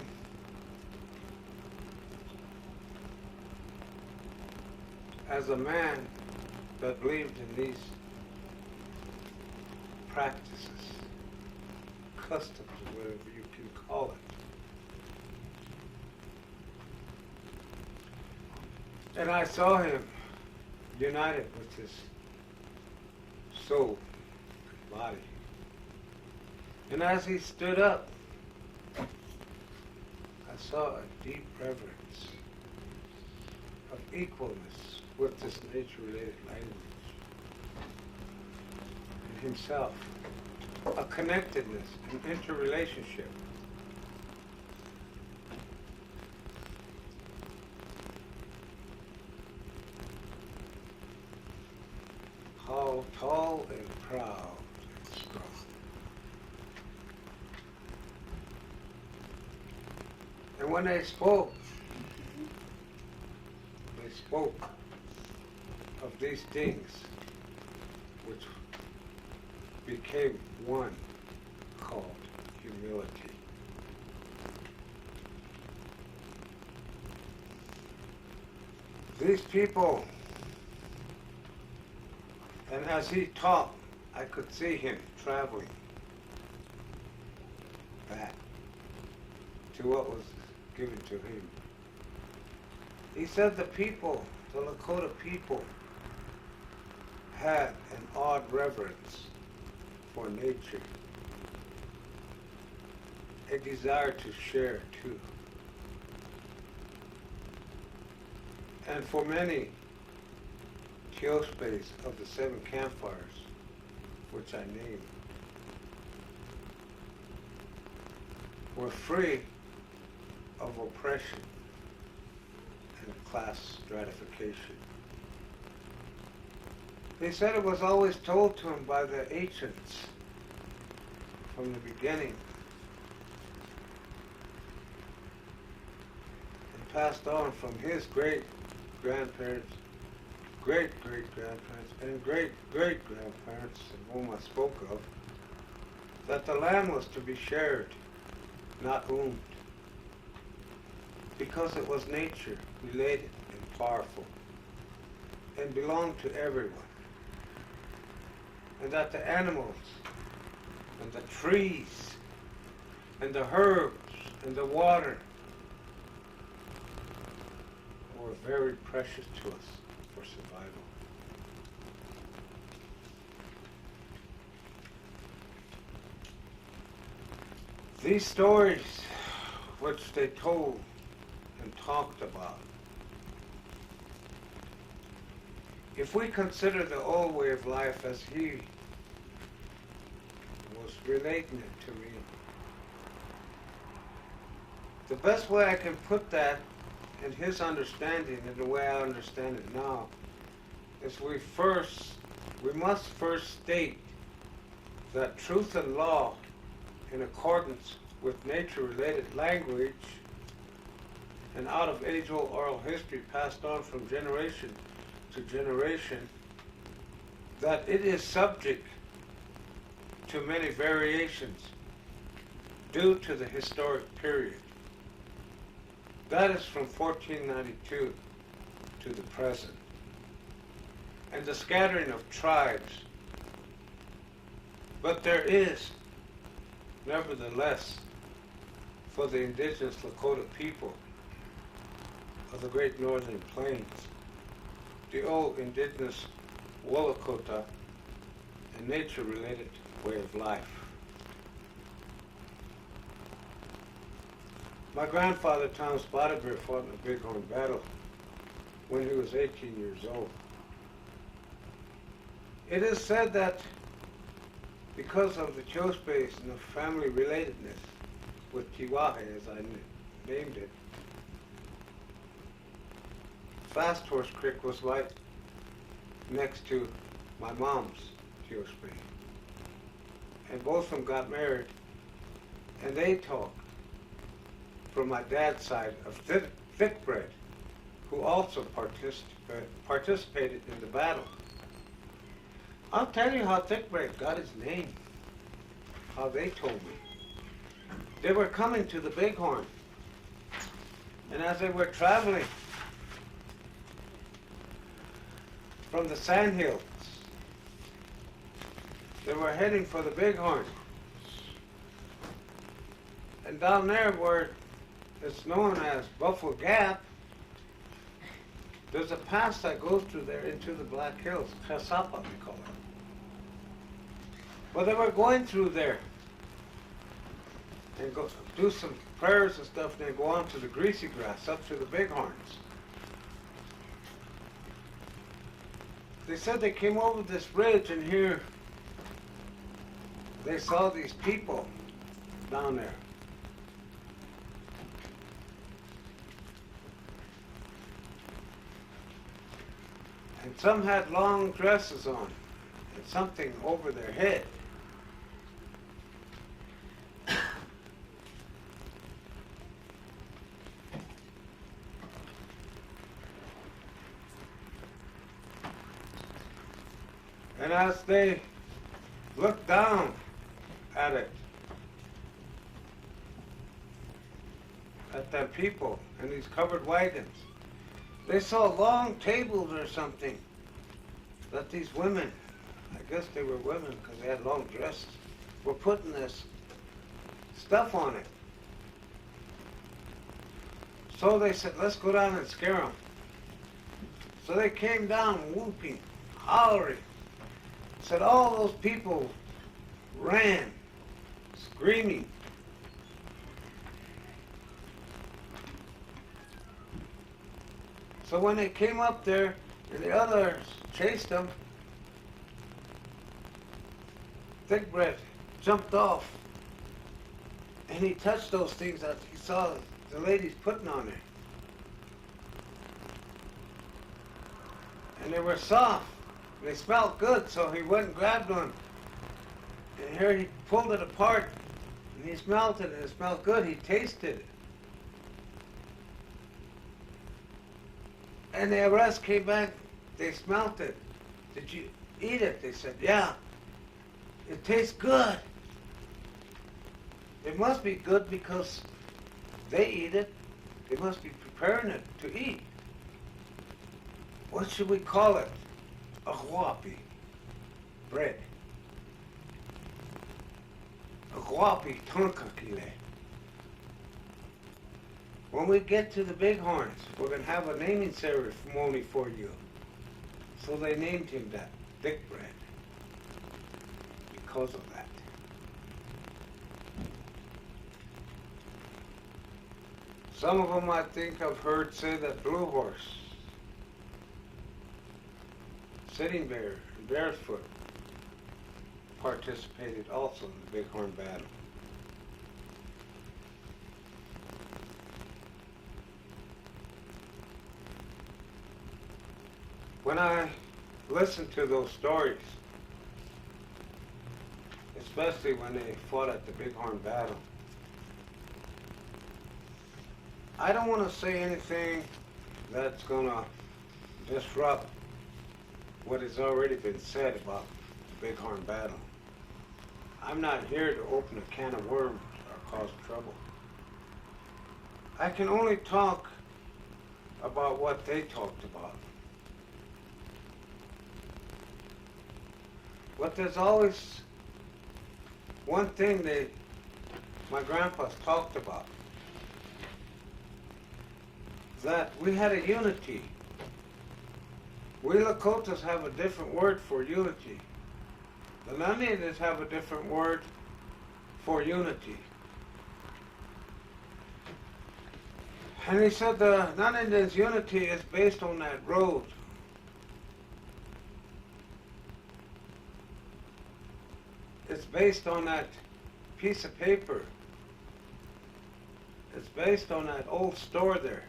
as a man that believed in these practices, customs, or whatever you can call it. And I saw him united with his soul and body. And as he stood up, I saw a deep reverence of equalness with this nature-related language and himself, a connectedness, an interrelationship. How tall and proud and strong. And when they spoke of these things which became one, called humility. These people, and as he talked, I could see him traveling back to what was given to him. He said the people, the Lakota people, had an odd reverence for nature, a desire to share too. And for many, Teospes of the 7 campfires, which I named, were free of oppression and class stratification. They said it was always told to him by the ancients from the beginning and passed on from his great-grandparents, great-great-grandparents, and great-great-grandparents, of whom I spoke of, that the land was to be shared, not owned, because it was nature, related and powerful, and belonged to everyone. And that the animals, and the trees, and the herbs, and the water were very precious to us for survival. These stories which they told and talked about, if we consider the old way of life as he was relating it to me, the best way I can put that in his understanding and the way I understand it now is we must first state that truth and law, in accordance with nature-related language and out of age-old oral history passed on from generation to generation, that it is subject to many variations due to the historic period. That is from 1492 to the present, and the scattering of tribes. But there is, nevertheless, for the indigenous Lakota people of the Great Northern Plains, the old indigenous Wolokota and nature-related way of life. My grandfather, Tom Spotted Bear, fought in a Bighorn battle when he was 18 years old. It is said that because of the Chospace and the family relatedness with Chihuahua, as I named it, Fast Horse Creek was right next to my mom's Chospace. And both of them got married, and they talked from my dad's side of Thickbred, who also participated in the battle. I'll tell you how Thickbred got his name, how they told me. They were coming to the Bighorn, and as they were traveling from the Sandhills, they were heading for the Bighorn. And down there where it's known as Buffalo Gap, there's a pass that goes through there into the Black Hills, Chasapa we call it. Well, they were going through there and go do some prayers and stuff, and then go on to the Greasy Grass, up to the Bighorns. They said they came over this ridge, and here they saw these people down there. And some had long dresses on and something over their head. And as they looked down at it, at them people in these covered wagons, they saw long tables or something that these women, I guess they were women because they had long dresses, were putting this stuff on it. So they said, let's go down and scare them. So they came down whooping, hollering. Said all those people ran, screaming. So when they came up there and the others chased them, Thickbred jumped off and he touched those things that he saw the ladies putting on there. And they were soft. They smelled good, so he went and grabbed one. And here he pulled it apart, and he smelled it, and it smelled good. He tasted it. And the rest came back. They smelled it. Did you eat it? They said, yeah. It tastes good. It must be good because they eat it. They must be preparing it to eat. What should we call it? A huapi, bread. A huapi tonkakile. When we get to the Bighorns, we're going to have a naming ceremony for you. So they named him that, Thickbred, because of that. Some of them I think I've heard say that Blue Horse, Sitting Bear, and Bear's Foot participated also in the Bighorn battle. When I listen to those stories, especially when they fought at the Bighorn battle, I don't want to say anything that's going to disrupt what has already been said about the Bighorn battle. I'm not here to open a can of worms or cause trouble. I can only talk about what they talked about. But there's always one thing my grandpa's talked about, that we had a unity. We Lakotas have a different word for unity. The Nanians have a different word for unity. And he said the non-Indians' unity is based on that road. It's based on that piece of paper. It's based on that old store there,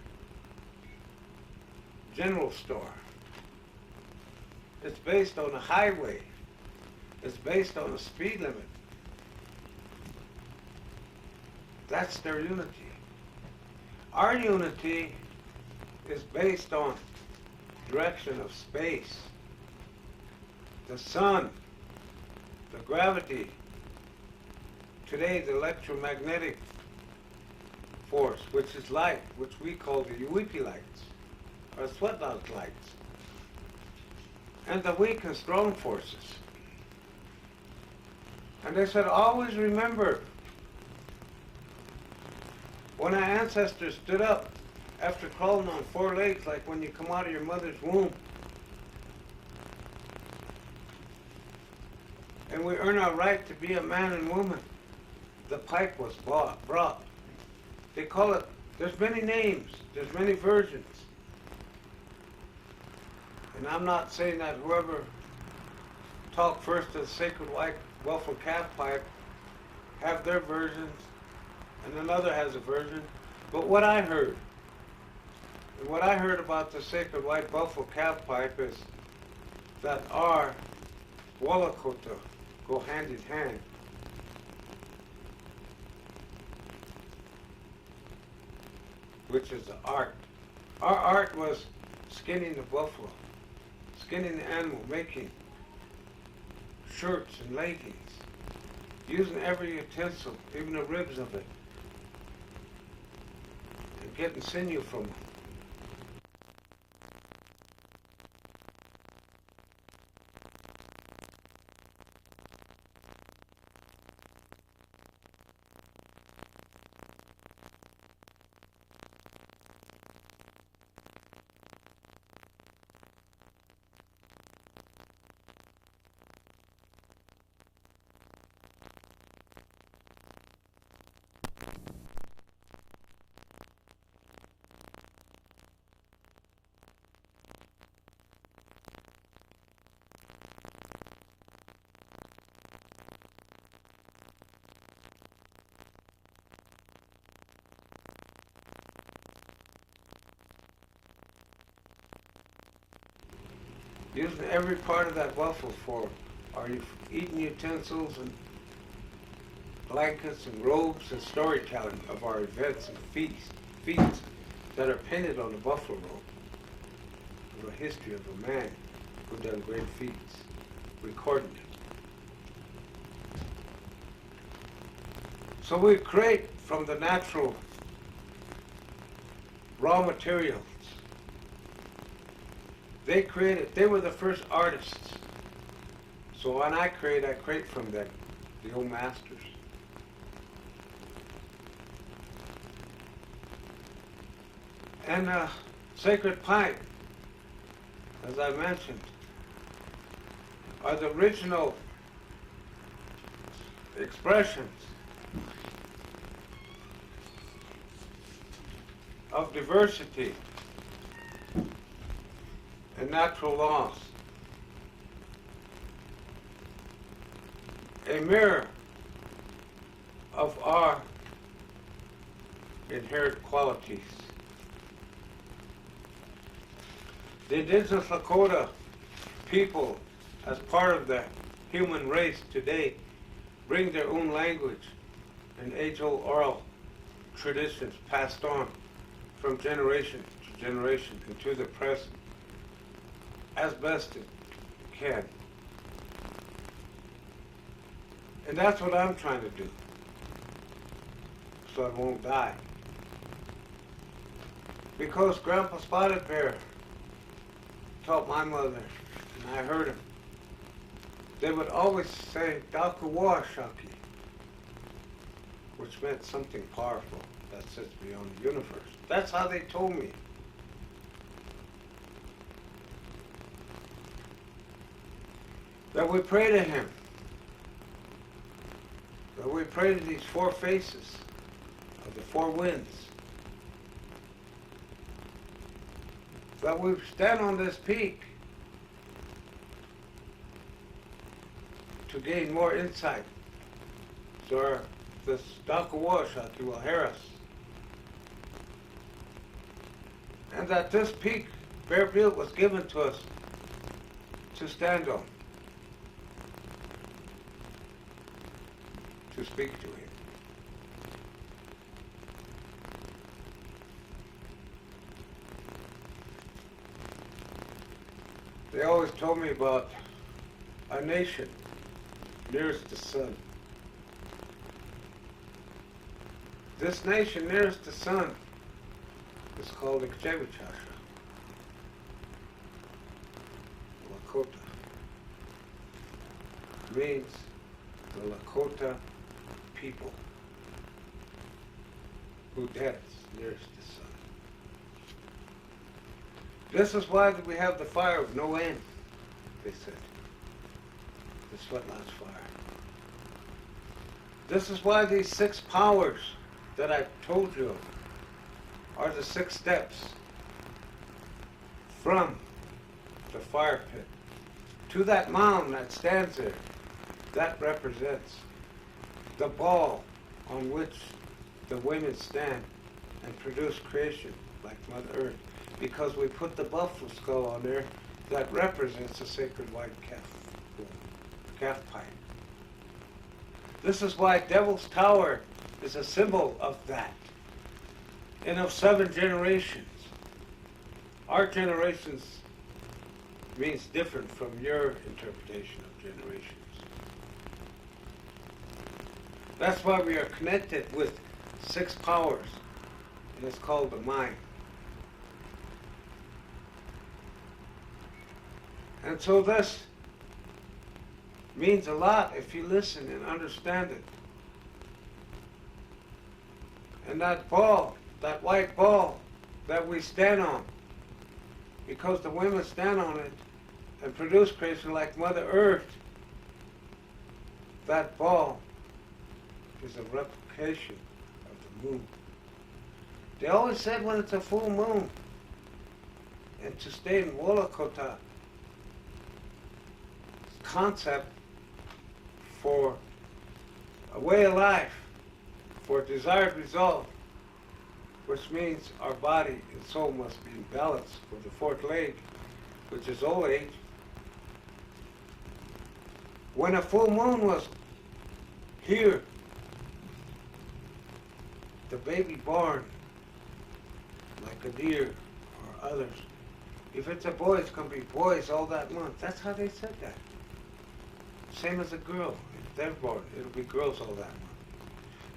general store. It's based on a highway. It's based on a speed limit. That's their unity. Our unity is based on direction of space, the sun, the gravity, today the electromagnetic force, which is light, which we call the Uwiki lights, or Swetlog lights, and the weak and strong forces. And they said, always remember, when our ancestors stood up after crawling on 4 legs, like when you come out of your mother's womb, and we earn our right to be a man and woman, the pipe was brought. They call it, there's many names, there's many versions. And I'm not saying that whoever talked first to the sacred white buffalo calf pipe have their versions, and another has a version. But what I heard, and what I heard about the sacred white buffalo calf pipe is that our Wallakota go hand in hand. Which is the art. Our art was skinning the buffalo, skinning the animal, making shirts and leggings, using every utensil, even the ribs of it, and getting sinew from them. Using every part of that buffalo for our eating utensils and blankets and robes and storytelling of our events and feats that are painted on the buffalo robe. The history of a man who done great feats, recording it. So we create from the natural raw materials. They created, they were the first artists. So when I create from them, the old masters. And sacred pipe, as I mentioned, are the original expressions of diversity and natural laws. A mirror of our inherent qualities. The indigenous Lakota people, as part of the human race today, bring their own language and age-old oral traditions passed on from generation to generation into the present as best it can. And that's what I'm trying to do, so I won't die. Because Grandpa Spotted Bear taught my mother, and I heard him, they would always say, Dakuwa Shaki, which meant something powerful that sits beyond the universe. That's how they told me. That we pray to him. That we pray to these four faces of the four winds. that we stand on this peak to gain more insight. So this Dr. Warshak will hear us. And that this peak, Bear Butte, was given to us to stand on, to speak to him. They always told me about a nation nearest the sun. This nation nearest the sun is called Ikchewichasha, Lakota. Means the Lakota people who dance nearest the sun. This is why we have the fire of no end, they said. The Sweat Lodge fire. This is why these 6 powers that I told you of are the 6 steps from the fire pit to that mound that stands there. That represents the ball on which the women stand and produce creation like Mother Earth. Because we put the buffalo skull on there, that represents the sacred white calf pipe. This is why Devil's Tower is a symbol of that. And of 7 generations. Our generations means different from your interpretation of generations. That's why we are connected with 6 powers, and it's called the mind. And so this means a lot if you listen and understand it. And that ball, that white ball that we stand on, because the women stand on it and produce creation like Mother Earth, that ball is a replication of the moon. They always said when it's a full moon, and to stay in Wolokota, concept for a way of life, for a desired result, which means our body and soul must be in balance for the 4th leg, which is old age. When a full moon was here, the baby born, like a deer or others, if it's a boy, it's going to be boys all that month. That's how they said that. Same as a girl. If they're born, it'll be girls all that month.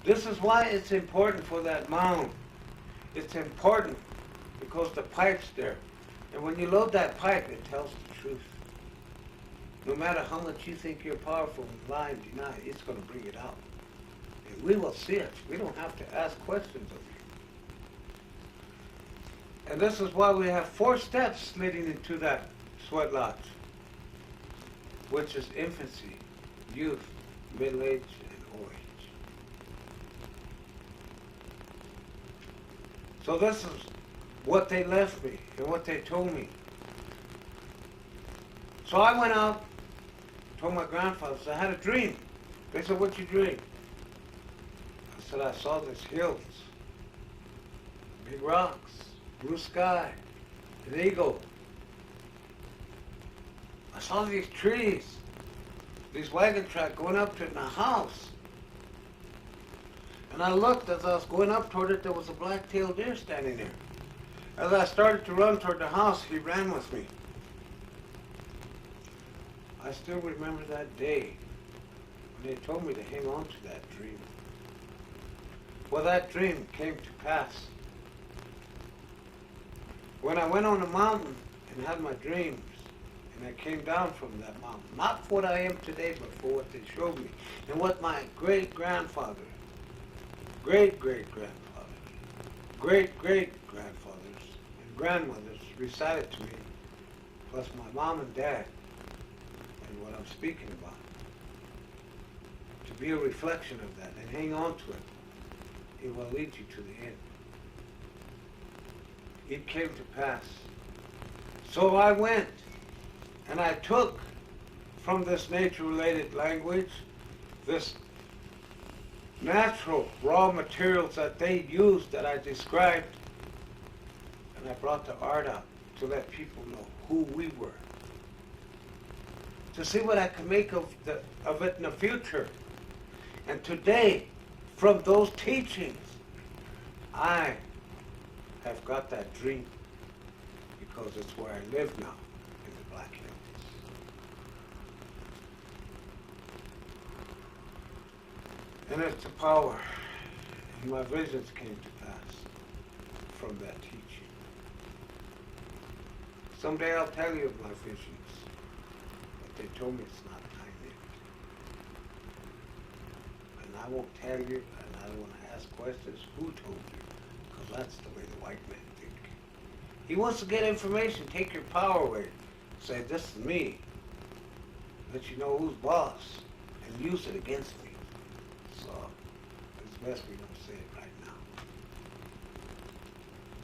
This is why it's important for that mound. It's important because the pipe's there. And when you load that pipe, it tells the truth. No matter how much you think you're powerful and lie and deny, it's going to bring it out. And we will see it. We don't have to ask questions of you. And this is why we have 4 steps leading into that sweat lodge, which is infancy, youth, middle age, and old age. So this is what they left me and what they told me. So I went out, told my grandfather, I had a dream. They said, what'd you dream? I said, I saw these hills, big rocks, blue sky, an eagle. I saw these trees, these wagon track going up to it in a house. And I looked, as I was going up toward it, there was a black-tailed deer standing there. As I started to run toward the house, he ran with me. I still remember that day when they told me to hang on to that dream. Well, that dream came to pass. When I went on the mountain and had my dreams, and I came down from that mountain, not for what I am today, but for what they showed me, and what my great-grandfather, great-great-grandfather, great-great-grandfathers, and grandmothers recited to me, plus my mom and dad, and what I'm speaking about. To be a reflection of that and hang on to it, it will lead you to the end. It came to pass So I went and I took from this nature-related language, this natural raw materials that they used that I described, and I brought the art out to let people know who we were. To see what I could make of it in the future. And today, from those teachings, I have got that dream because it's where I live now, in the Black Hills. And it's the power. And my visions came to pass from that teaching. Someday I'll tell you of my visions, but they told me it's not time yet. And I won't tell you, and I don't want to ask questions, who told you, because that's the way the white men think. He wants to get information, take your power away, say, this is me, let you know who's boss, and use it against me. So it's best we don't say it right now.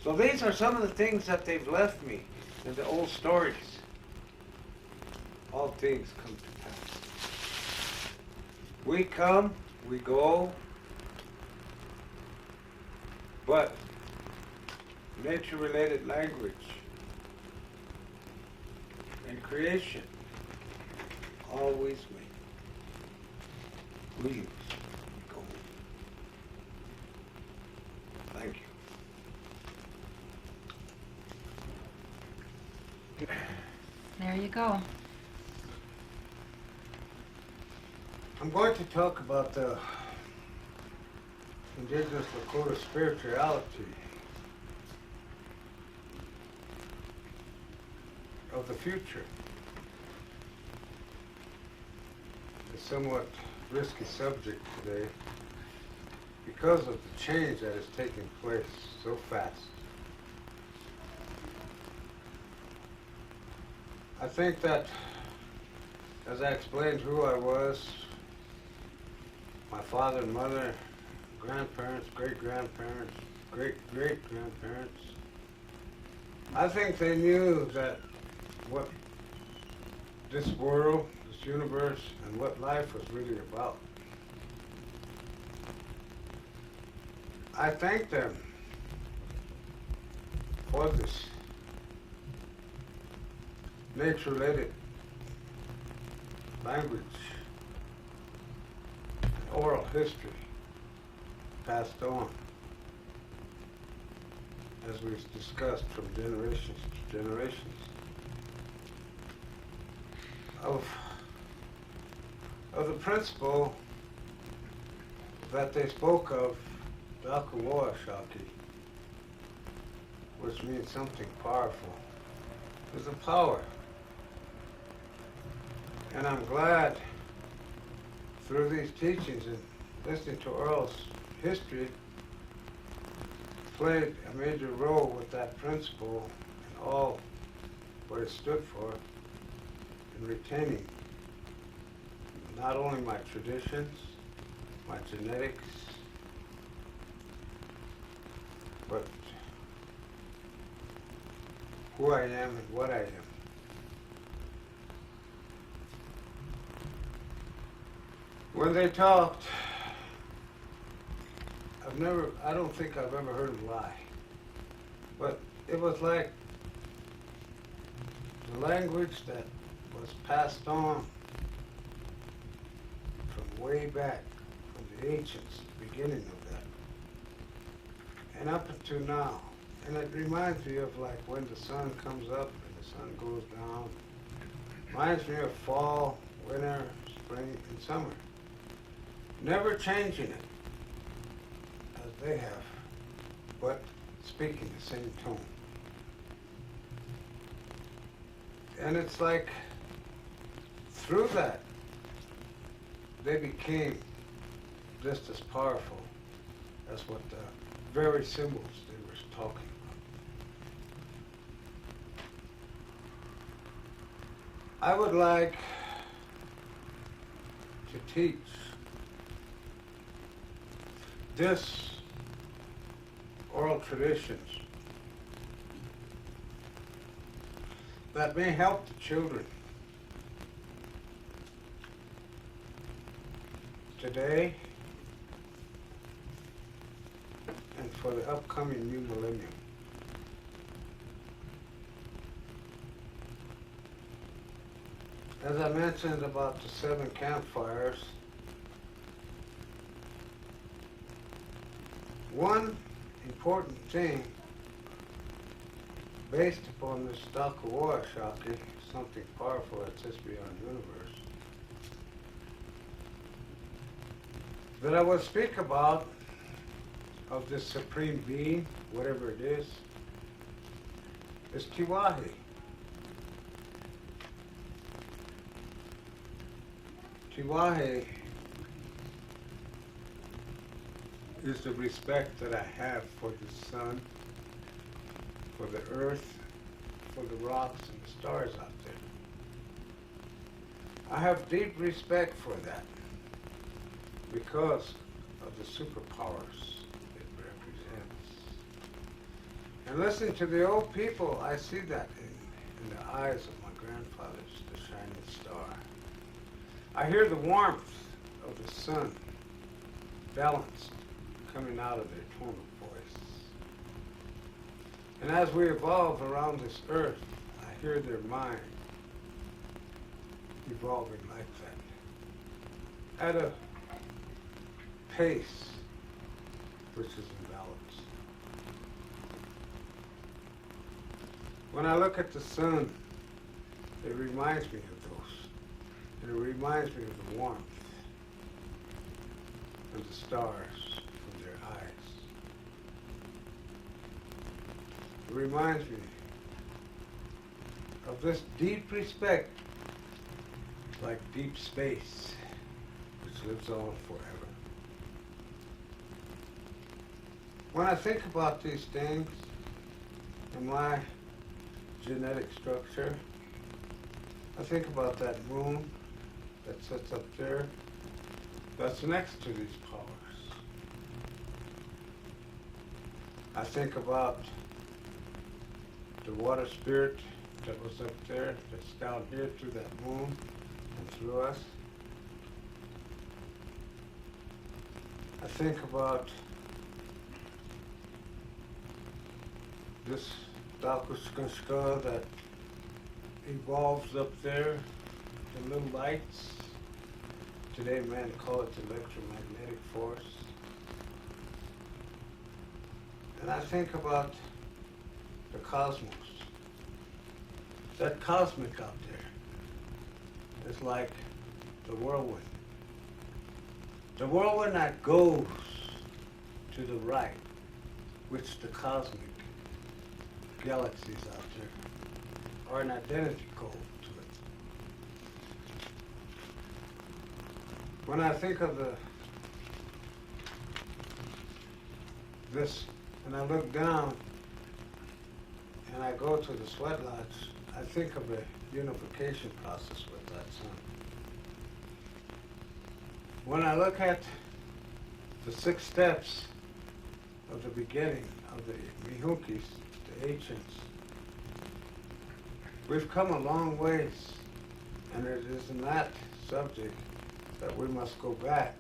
So these are some of the things that they've left me in the old stories. All things come to pass. We come, we go, but nature-related language and creation always win. We use, we go. Thank you. There you go. I'm going to talk about the indigenous Lakota spirituality of the future. It's a somewhat risky subject today because of the change that is taking place so fast. I think that, as I explained who I was, my father and mother, grandparents, great-grandparents, great-great-grandparents, I think they knew that what this world, this universe, and what life was really about. I thank them for this nature-related language, oral history passed on, as we've discussed, from generations to generations, of the principle that they spoke of, Dakumoashaki, which means something powerful. There's a power. And I'm glad through these teachings and listening to Earl's history played a major role with that principle and all what it stood for in retaining not only my traditions, my genetics, but who I am and what I am. When they talked, I don't think I've ever heard them lie. But it was like the language that was passed on from way back, from the ancients, the beginning of that, and up until now. And it reminds me of like when the sun comes up and the sun goes down. Reminds me of fall, winter, spring, and summer. Never changing it, as they have, but speaking the same tone. And it's like, through that, they became just as powerful as what the very symbols they were talking about. I would like to teach this oral traditions that may help the children today and for the upcoming new millennium. As I mentioned about the 7 campfires, one important thing based upon this Dakawa Shaki, something powerful that sits beyond the universe, that I will speak about of this supreme being, whatever it is Tiwahi. Tiwahi is the respect that I have for the sun, for the earth, for the rocks and the stars out there. I have deep respect for that because of the superpowers it represents. And listening to the old people, I see that in the eyes of my grandfathers, the shining star. I hear the warmth of the sun, balanced, coming out of their tone of voice. And as we evolve around this earth, I hear their mind evolving like that, at a pace which is in balance. When I look at the sun, it reminds me of those. And it reminds me of the warmth of the stars from their eyes. It reminds me of this deep respect, like deep space, which lives on forever. When I think about these things in my genetic structure, I think about that moon that sits up there, that's next to these powers. I think about the water spirit that was up there, that's down here through that moon and through us. I think about this Dakushkashka that evolves up there, the little lights. Today men call it the electromagnetic force. And I think about the cosmos. That cosmic out there is like the whirlwind. The whirlwind that goes to the right, which the cosmic galaxies out there are an identity code to it. When I think of this, and I look down and I go to the sweat lodge, I think of the unification process with that sun. When I look at the 6 steps of the beginning of the Mihunkis, the ancients, we've come a long ways, and it is in that subject that we must go back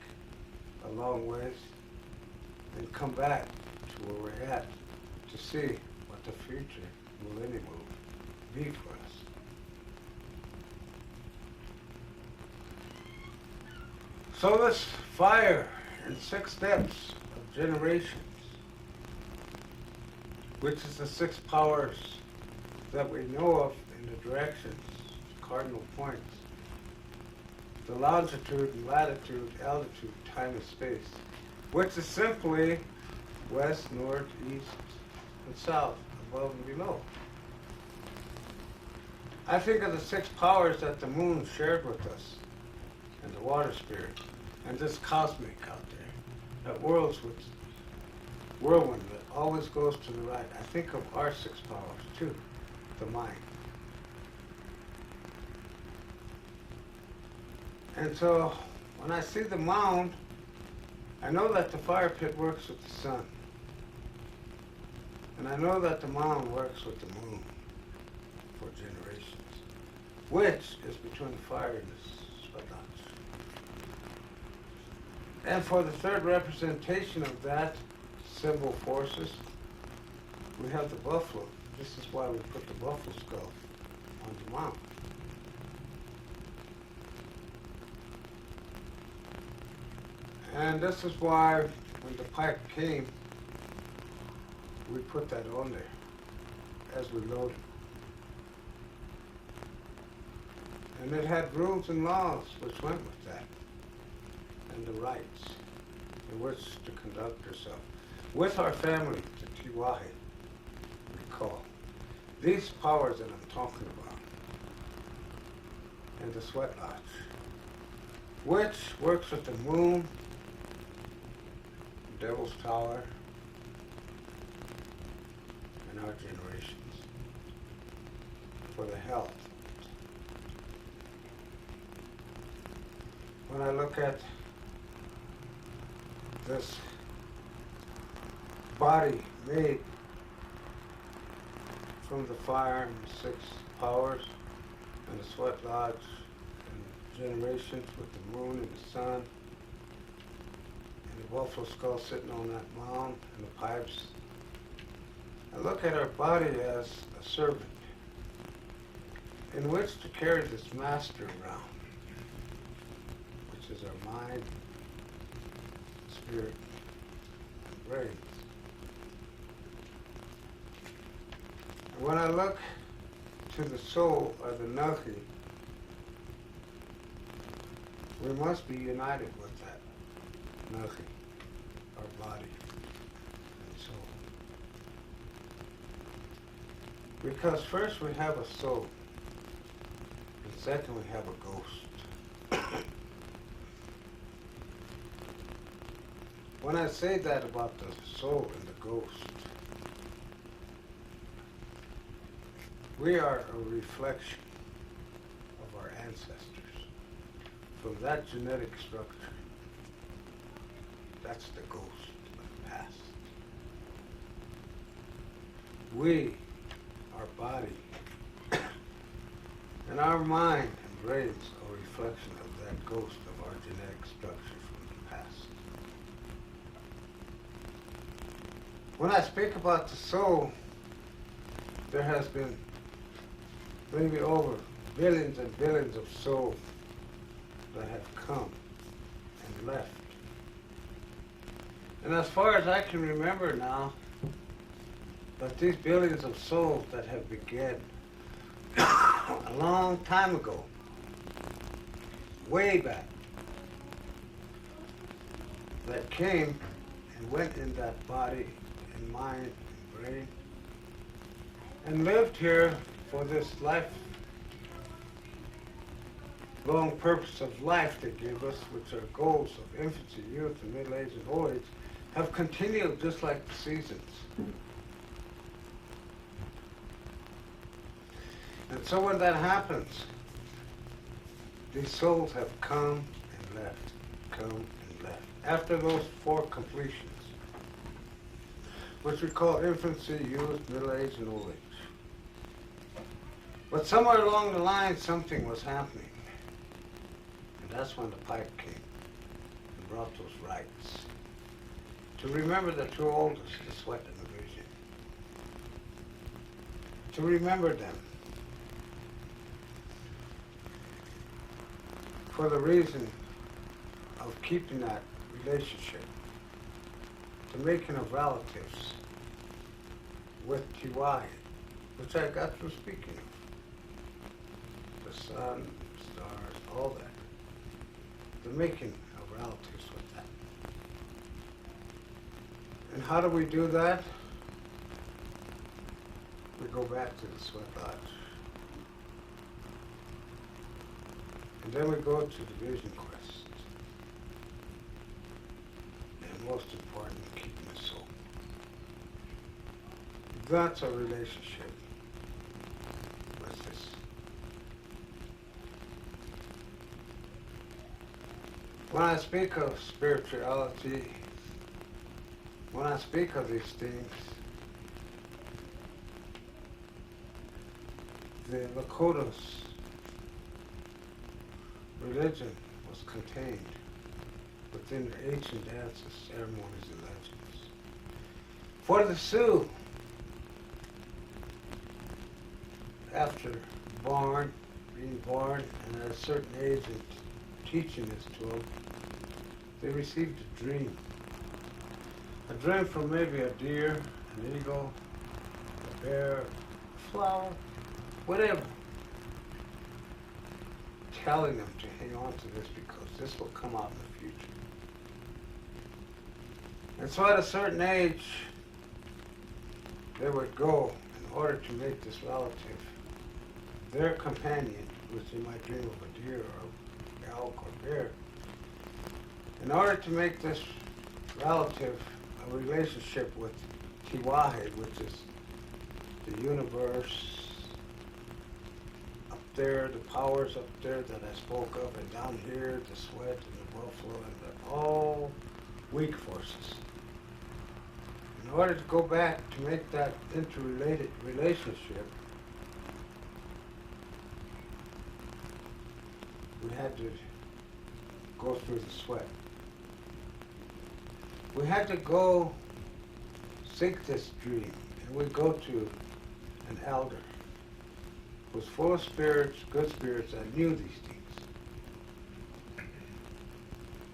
a long ways and come back to where we're at to see what the future millennium will be for us. So this fire in 6 steps of generations, which is the 6 powers that we know of in the directions, cardinal points, the longitude and latitude, altitude, time and space, which is simply west, north, east, and south, above and below. I think of the 6 powers that the moon shared with us, and the water spirit, and this cosmic out there, that whirlwind that always goes to the right. I think of our 6 powers too, the mind. And so when I see the mound, I know that the fire pit works with the sun. And I know that the mound works with the moon for generations, which is between the fire and the sweat lodge. And for the third representation of that symbol forces, we have the buffalo. This is why we put the buffalo skull on the mount. And this is why when the pipe came, we put that on there as we loaded. And it had rules and laws which went with that, and the rights in which to conduct ourselves with our family, the Tiwahe, we call. These powers that I'm talking about, and the sweat lodge, which works with the moon, Devil's Tower, and our generations for the health. When I look at this body made from the fire and the 6 powers and the sweat lodge and generations with the moon and the sun, and the buffalo skull sitting on that mound and the pipes. I look at our body as a servant in which to carry this master around, which is our mind, spirit, and brains. And when I look to the soul or the Nahi, we must be united with that Nahi, our body and soul. Because first we have a soul, and second we have a ghost. When I say that about the soul and the ghost, we are a reflection of our ancestors from that genetic structure. That's the ghost of the past. We, our body, and our mind and brains are a reflection of that ghost of our genetic structure from the past. When I speak about the soul, there has been maybe over billions and billions of souls that have come and left. And as far as I can remember now, that these billions of souls that have begun a long time ago, way back, that came and went in that body and mind and brain and lived here for this long purpose of life they give us, which are goals of infancy, youth, and middle age and old age, have continued just like the seasons. And so when that happens, these souls have come and left, come and left. After those 4 completions, which we call infancy, youth, middle age, and old age. But somewhere along the line, something was happening. And that's when the pipe came and brought those rights. To remember the 2 oldest, the sweat and the vision. To remember them. For the reason of keeping that relationship. To making of relatives with Tiwahe, which I got through speaking of. The sun, stars, all that. The making of relatives with that. And how do we do that? We go back to the sweat lodge. And then we go to the vision quest. And most important, keeping the soul. That's a relationship with this. When I speak of spirituality, when I speak of these things, the Lakota's religion was contained within the ancient dances, ceremonies, and legends. For the Sioux, after being born, and at a certain age and teaching this to them, they received a dream. A dream from maybe a deer, an eagle, a bear, a flower, whatever, telling them to hang on to this because this will come out in the future. And so at a certain age, they would go in order to make this relative their companion, which they might dream of a deer or an elk or bear. In order to make this relative a relationship with Tiwahid, which is the universe up there, the powers up there that I spoke of, and down here, the sweat and the buffalo, and they're all weak forces. In order to go back to make that interrelated relationship, we had to go through the sweat. We had to go seek this dream, and we go to an elder who was full of spirits, good spirits, that knew these things,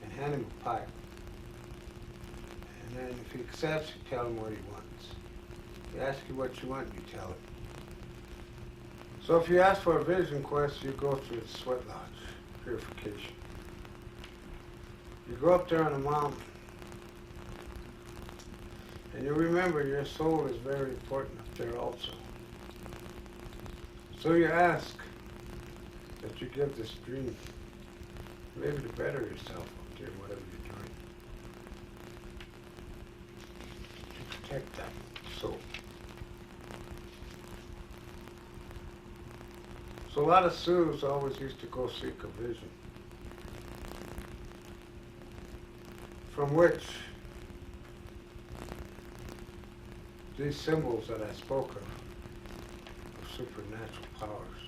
and hand him a pipe. And then if he accepts, you tell him what he wants. If he asks you what you want, you tell him. So if you ask for a vision quest, you go through the sweat lodge, purification. You go up there on a mountain, and you remember your soul is very important up there also. So you ask that you give this dream, maybe to better yourself up there, whatever you're doing, to protect that soul. So a lot of Sioux always used to go seek a vision, from which these symbols that I spoke of supernatural powers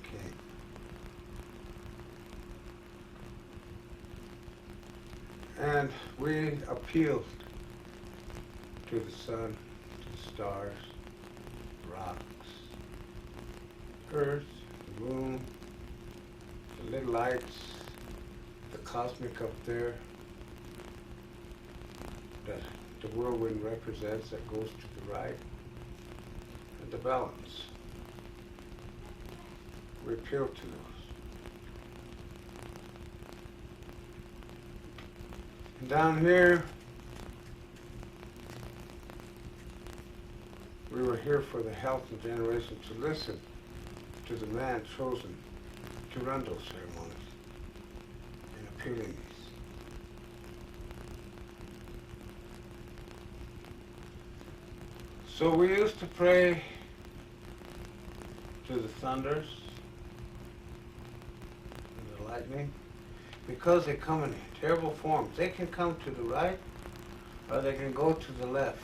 came. And we appealed to the sun, to the stars, rocks, earth, the moon, the little lights, the cosmic up there, that the whirlwind represents, that goes to the right, and the balance. We appeal to those. And down here, we were here for the health and generation to listen to the man chosen to run those ceremonies and appealing these. So we used to pray to the thunders and the lightning, because they come in terrible forms. They can come to the right, or they can go to the left.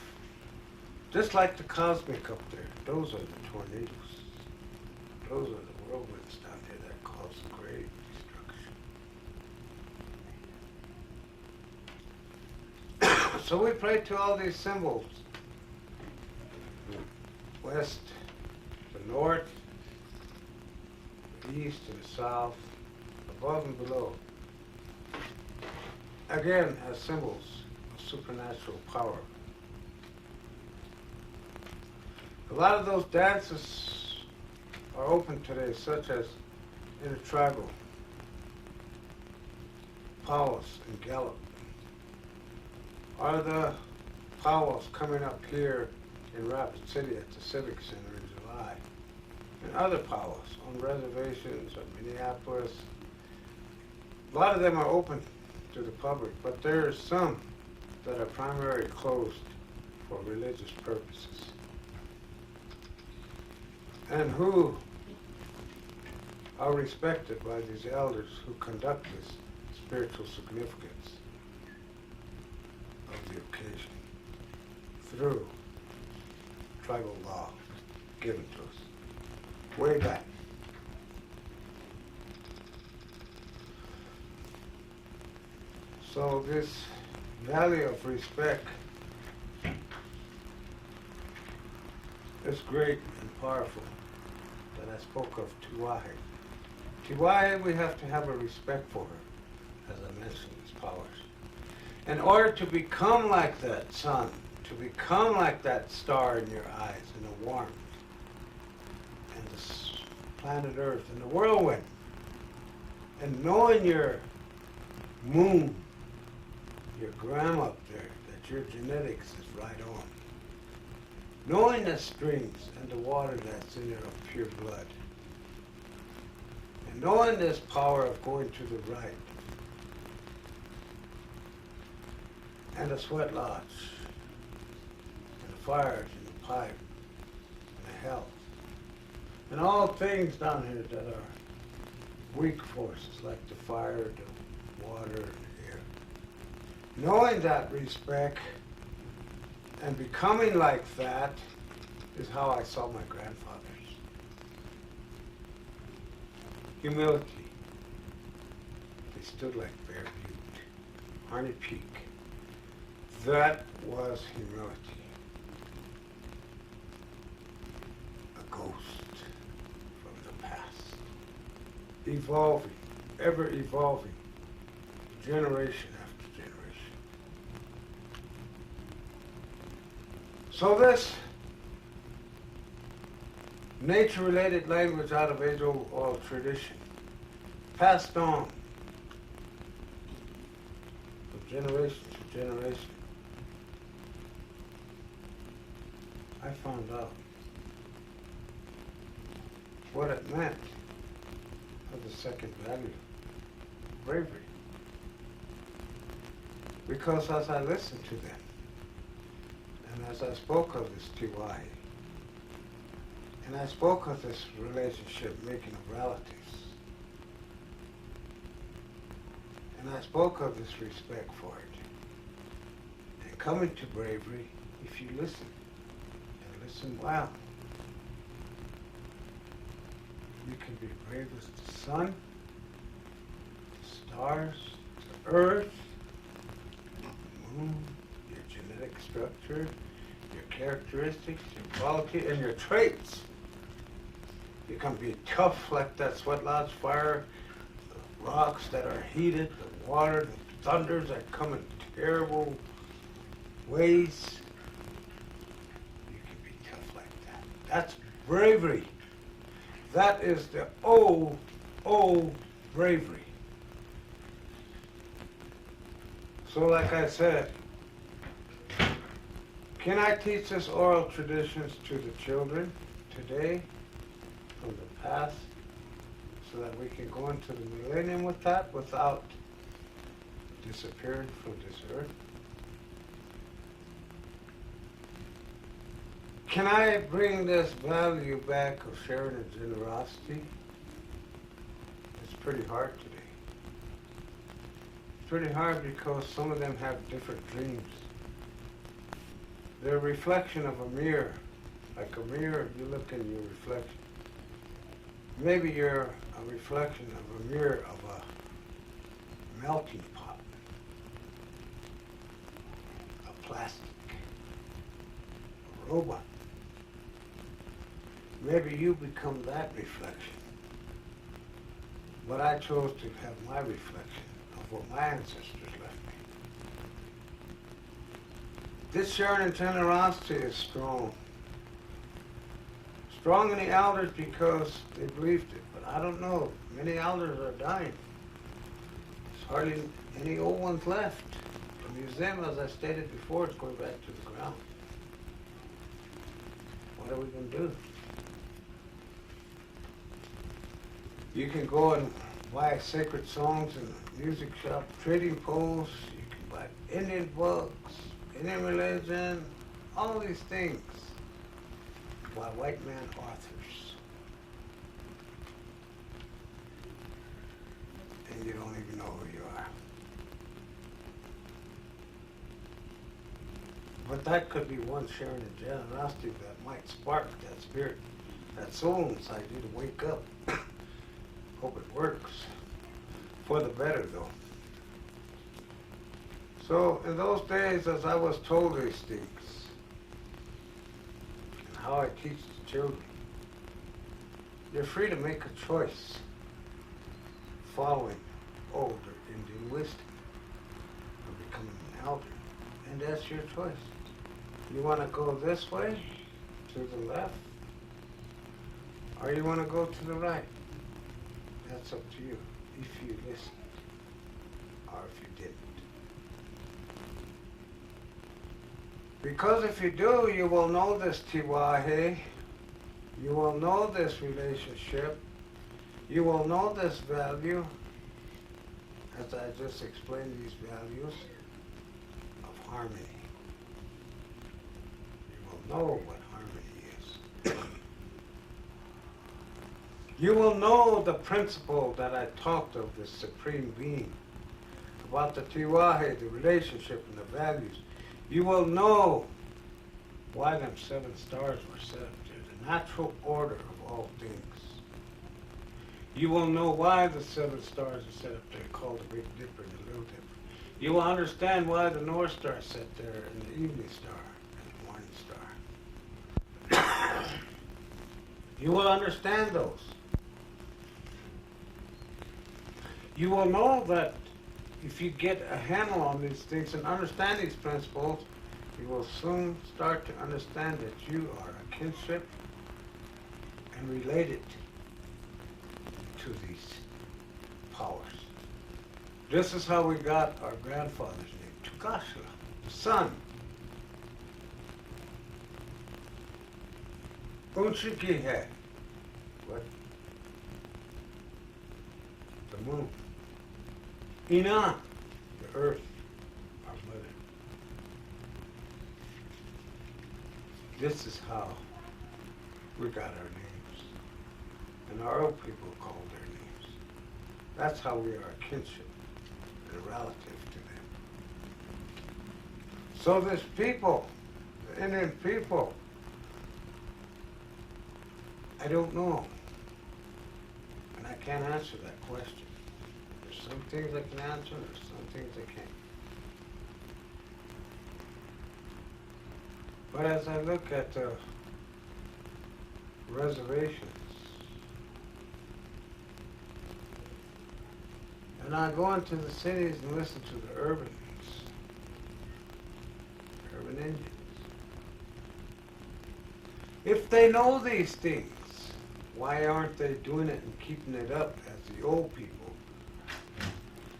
Just like the cosmic up there. Those are the tornadoes. Those are the whirlwinds down here that cause great destruction. So we pray to all these symbols. The west, the north, the east and the south, above and below. Again, as symbols of supernatural power. A lot of those dances are open today, such as intertribal, powwows and Gallup. Are the powwows coming up here in Rapid City at the Civic Center in July, and other powwows on reservations or Minneapolis. A lot of them are open to the public, but there are some that are primarily closed for religious purposes, and who are respected by these elders who conduct this spiritual significance of the occasion through tribal law given to us. way back. So this value of respect is great and powerful that I spoke of Tiwahi. Tiwahi, we have to have a respect for her, as I mentioned, its powers. In order to become like that sun, to become like that star in your eyes, and the warmth, and this planet Earth, and the whirlwind, and knowing your moon, your gram up there, that your genetics is right on. Knowing the streams and the water that's in there of pure blood. And knowing this power of going to the right. And the sweat lodge. And the fires and the pipe. And the health. And all things down here that are weak forces like the fire, the water, and the air. Knowing that respect and becoming like that is how I saw my grandfathers. Humility. They stood like Bear Butte, Harney Peak. That was humility. A ghost from the past. Evolving, ever evolving, generation after generation. So this nature-related language out of age-old oral tradition, passed on from generation to generation, I found out what it meant of the second value, bravery. Because as I listened to them, and as I spoke of this Tiwahi, and I spoke of this relationship making of relatives, and I spoke of this respect for it, and coming to bravery if you listen, and listen well. You can be brave as the sun, the stars, the earth, the moon, your genetic structure, your characteristics, your quality, and your traits. You can be tough like that sweat lodge fire, the rocks that are heated, the water, the thunders that come in terrible ways. You can be tough like that. That's bravery. That is the old bravery. So like I said, can I teach this oral traditions to the children today from the past so that we can go into the millennium with that without disappearing from this earth? Can I bring this value back of sharing and generosity? It's pretty hard today. It's pretty hard because some of them have different dreams. They're a reflection of a mirror. Like a mirror, you look in your reflection. Maybe you're a reflection of a mirror of a melting pot, a plastic, a robot. Maybe you become that reflection. But I chose to have my reflection of what my ancestors left me. This sharing and generosity is strong. Strong in the elders because they believed it, but I don't know. Many elders are dying. There's hardly any old ones left. The museum, as I stated before, is going back to the ground. What are we going to do? You can go and buy sacred songs in a music shop, trading posts, you can buy Indian books, Indian religion, all these things by white man authors. And you don't even know who you are. But that could be one sharing of generosity that might spark that spirit that soul inside you to wake up. Hope it works. For the better, though. So, in those days, as I was told these things, and how I teach the children, you're free to make a choice following older Indian wisdom or becoming an elder. And that's your choice. You want to go this way, to the left, or you want to go to the right. That's up to you, if you listened, or if you didn't. Because if you do, you will know this tiwahe, you will know this relationship, you will know this value, as I just explained these values of harmony. You will know what harmony is. You will know the principle that I talked of, the Supreme Being, about the tiwahe, the relationship and the values. You will know why them 7 stars were set up there, the natural order of all things. You will know why the 7 stars are set up there, called the Big Dipper and the Little Dipper. You will understand why the North Star is set there, and the Evening Star, and the Morning Star. You will understand those. You will know that if you get a handle on these things and understand these principles, you will soon start to understand that you are a kinship and related to these powers. This is how we got our grandfather's name, Tukashla, the sun. Unchikihe, what? The moon. Ina, the earth, our mother. This is how we got our names. And our old people called their names. That's how we are a kinship and a relative to them. So this people, the Indian people, I don't know. And I can't answer that question. There's some things I can answer, there's some things I can't. But as I look at the reservations, and I go into the cities and listen to the urban Indians. If they know these things, why aren't they doing it and keeping it up as the old people,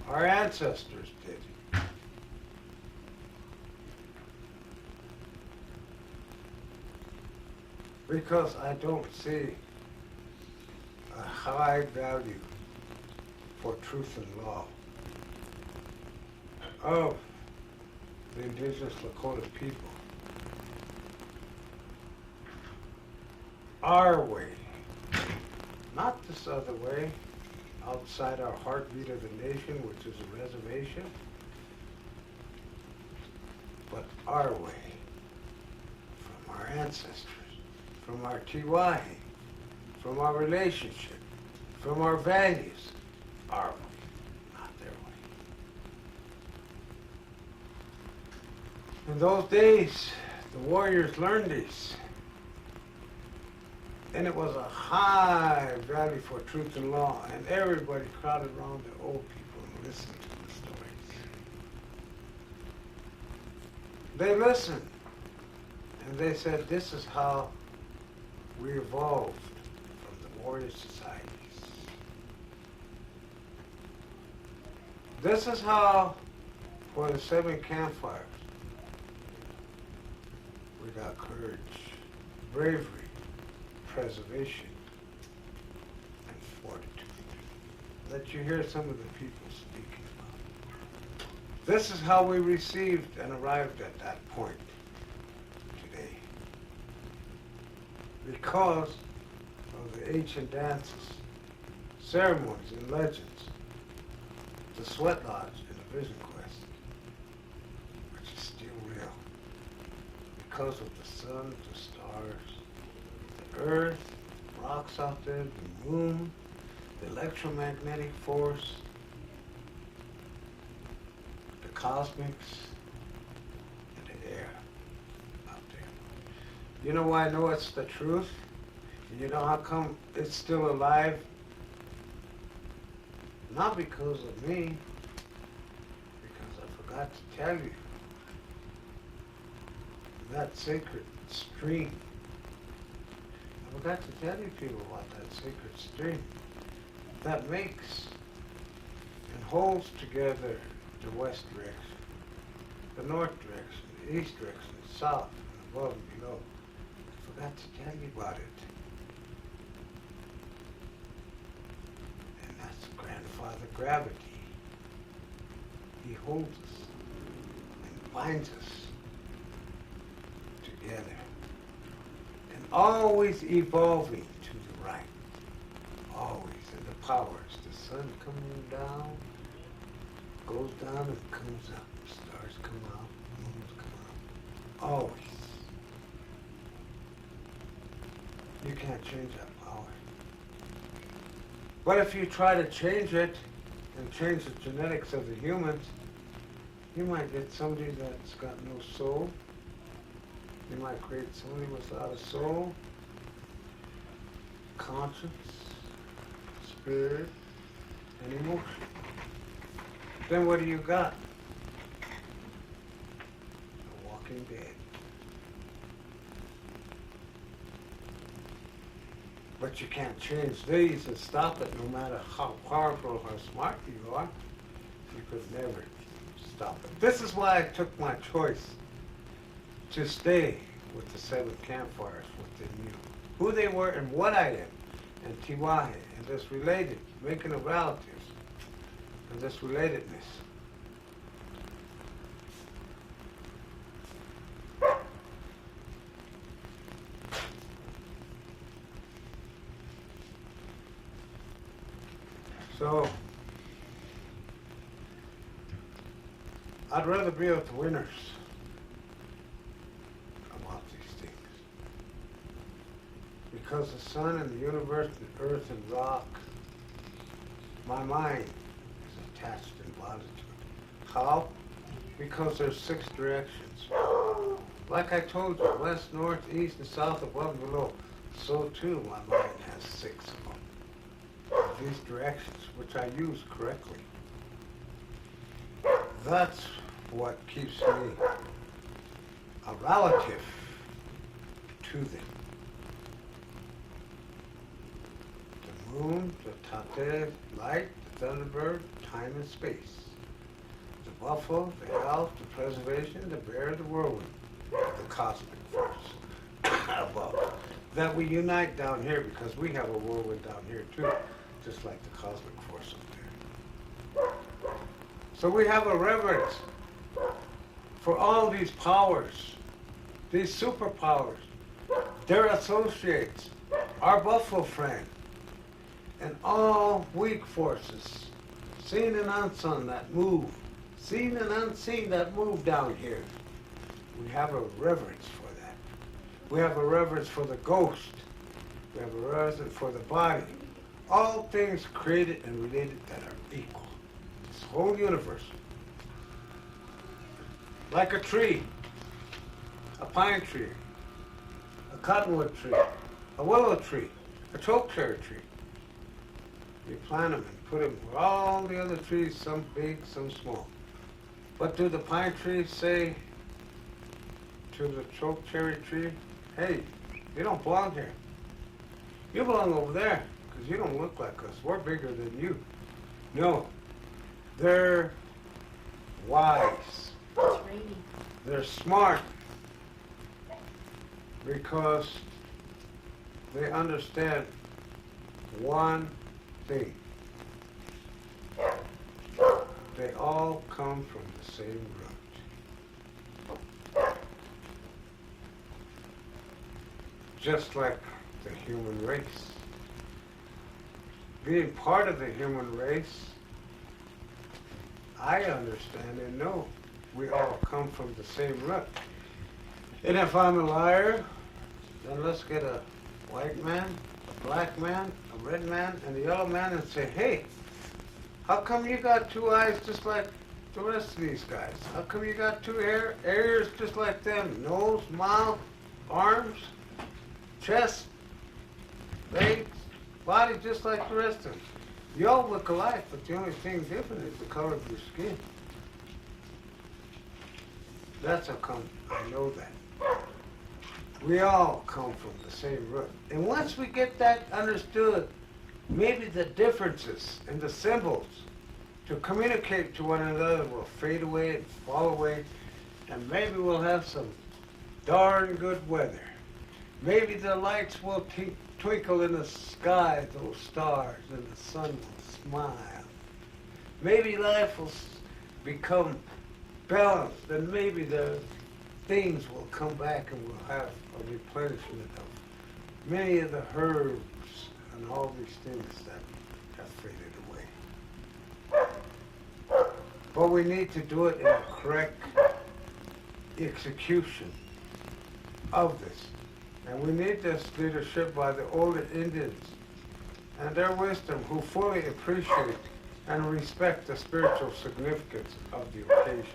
our ancestors, did? Because I don't see a high value for truth and law of the indigenous Lakota people. Our way, not this other way, outside our heartbeat of the nation, which is a reservation, but our way, from our ancestors, from our tiwahe, from our relationship, from our values, our way, not their way. In those days, the warriors learned these. And it was a high value for truth and law, and everybody crowded around the old people and listened to the stories. They listened, and they said, this is how we evolved from the warrior societies. This is how, for the 7 campfires, we got courage, bravery, preservation, and fortitude that you hear some of the people speaking about. This is how we received and arrived at that point today. Because of the ancient dances, ceremonies, and legends, the Sweat Lodge and the Vision Quest, which is still real. Because of the sun, the stars, the earth, rocks out there, the moon, the electromagnetic force, the cosmics, and the air out there. You know why I know it's the truth? You know how come it's still alive? Not because of me, because I forgot to tell you. That sacred stream. I forgot to tell you people about that sacred stream that makes and holds together the west direction, the north direction, the east direction, the south, and above and below. I forgot to tell you about it. And that's Grandfather Gravity. He holds us and binds us together. And always evolving to the right. Always. And the powers. The sun coming down, goes down and comes up. Stars come out, moons come out. Always. You can't change that power. But if you try to change it and change the genetics of the humans, you might get somebody that's got no soul. You might create somebody without a soul, conscience, spirit, and emotion. Then what do you got? A walking dead. But you can't change these and stop it no matter how powerful or how smart you are. You could never stop it. This is why I took my choice to stay with the 7 campfires within you. Who they were and what I am, and Tiwahe, and this related, making of relatives, and this relatedness. So, I'd rather be with the winners about these things. Because the sun and the universe, the earth and rock, my mind is attached and bonded to it. How? Because there's 6 directions. Like I told you, west, north, east, and south, above and below. So too, my mind has 6 of them. These directions, which I use correctly. That's what keeps me a relative to them. The moon, the tate, light, the thunderbird, time and space. The buffalo, the elf, the preservation, the bear, the whirlwind, the cosmic force above. That we unite down here because we have a whirlwind down here too. Just like the cosmic force up there. So we have a reverence for all these powers, these superpowers, their associates, our buffalo friend, and all weak forces, seen and unseen that move, seen and unseen that move down here. We have a reverence for that. We have a reverence for the ghost. We have a reverence for the body. All things created and related that are equal. This whole universe. Like a tree, a pine tree, a cottonwood tree, a willow tree, a chokecherry tree. You plant them and put them with all the other trees, some big, some small. What do the pine trees say to the chokecherry tree? Hey, you don't belong here. You belong over there. Because you don't look like us. We're bigger than you. No. They're wise. They're smart. Because they understand one thing. They all come from the same root. Just like the human race. Being part of the human race, I understand and know we all come from the same root. And if I'm a liar, then let's get a white man, a black man, a red man, and a yellow man and say, hey, how come you got two eyes just like the rest of these guys? How come you got two ears just like them? Nose, mouth, arms, chest, legs, body just like the rest of them. You all look alike, but the only thing different is the color of your skin. That's how come I know that. We all come from the same root. And once we get that understood, maybe the differences and the symbols to communicate to one another will fade away and fall away, and maybe we'll have some darn good weather. Maybe the lights will twinkle in the sky, those stars, and the sun will smile. Maybe life will become balanced, and maybe the things will come back and we'll have a replenishment of many of the herbs and all these things that have faded away. But we need to do it in a correct execution of this. And we need this leadership by the older Indians and their wisdom, who fully appreciate and respect the spiritual significance of the occasion.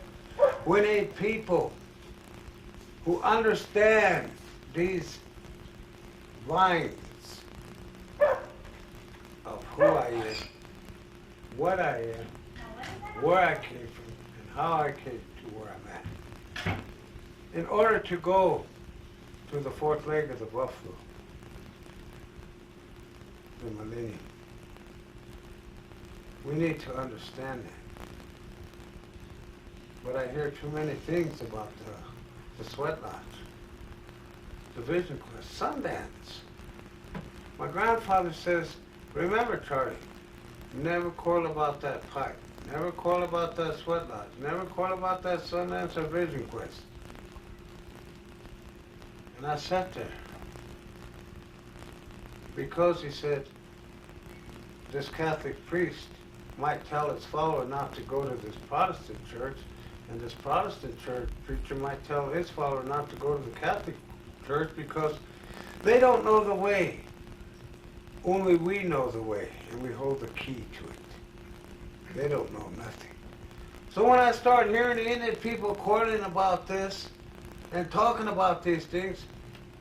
We need people who understand these lines of who I am, what I am, where I came from, and how I came to where I'm at, in order to go to the fourth leg of the buffalo, the millennium. We need to understand that. But I hear too many things about the sweat lodge, the vision quest, Sundance. My grandfather says, remember, Charlie, never quarrel about that pipe, never quarrel about that sweat lodge, never quarrel about that Sundance or vision quest. And I sat there because he said this Catholic priest might tell his follower not to go to this Protestant church, and this Protestant church preacher might tell his follower not to go to the Catholic church because they don't know the way. Only we know the way, and we hold the key to it. They don't know nothing. So when I start hearing the Indian people quarreling about this and talking about these things,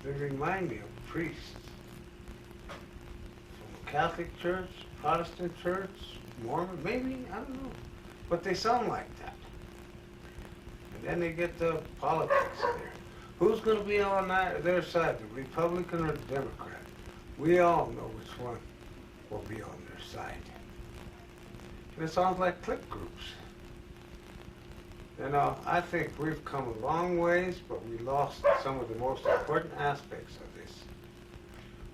they remind me of priests from the Catholic church, Protestant church, Mormon, maybe, I don't know. But they sound like that. And then they get the politics there. Who's going to be on their side, the Republican or the Democrat? We all know which one will be on their side. And it sounds like clique groups. You know, I think we've come a long ways, but we lost some of the most important aspects of this.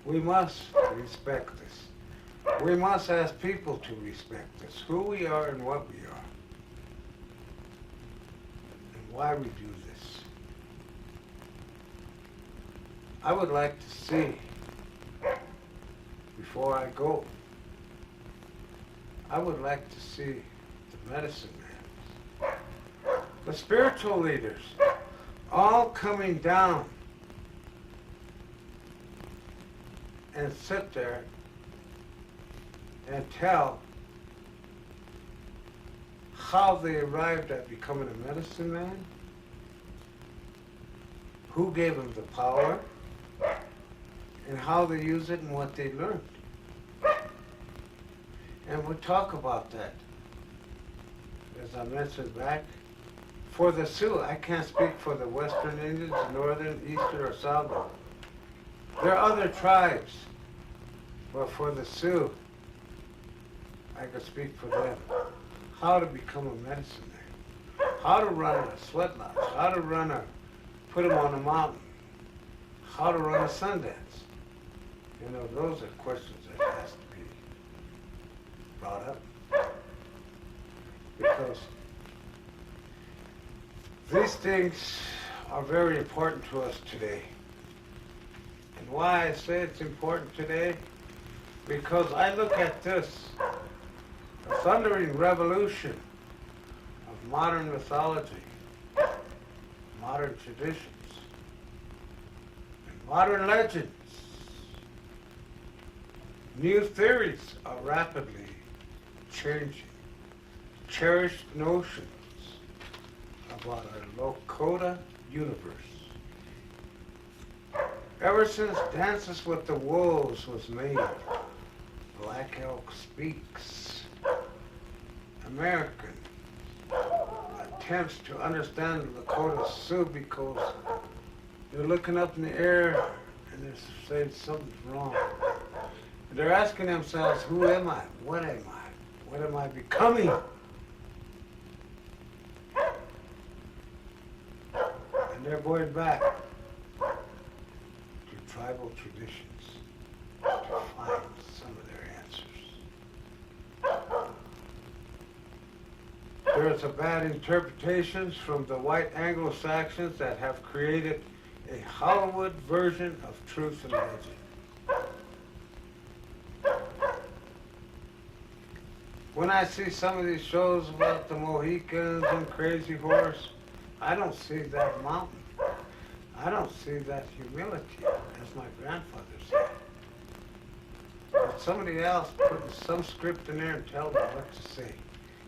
We must respect this. We must ask people to respect us, who we are and what we are, and why we do this. I would like to see, before I go, I would like to see the medicine man, the spiritual leaders, all coming down and sit there and tell how they arrived at becoming a medicine man, who gave them the power, and how they use it and what they learned. And we'll talk about that. As I mentioned back, for the Sioux, I can't speak for the Western Indians, Northern, Eastern, or Southern. There are other tribes, but for the Sioux, I could speak for them. How to become a medicine man, how to run a sweat lodge, how to put them on a mountain, how to run a Sundance. You know, those are questions that has to be brought up. Because these things are very important to us today. And why I say it's important today? Because I look at this, a thundering revolution of modern mythology, modern traditions, and modern legends, New theories are rapidly changing. Cherished notions about our Lakota universe. Ever since Dances with the Wolves was made, Black Elk Speaks, American attempts to understand the Lakota Sioux because they're looking up in the air and they're saying something's wrong. They're asking themselves, who am I? What am I? What am I becoming? And they're going back to tribal traditions to find some of their answers. There's a bad interpretations from the white Anglo-Saxons that have created a Hollywood version of truth and legend. When I see some of these shows about the Mohicans and Crazy Horse, I don't see that mountain. I don't see that humility, as my grandfather said. But somebody else putting some script in there and telling them what to say.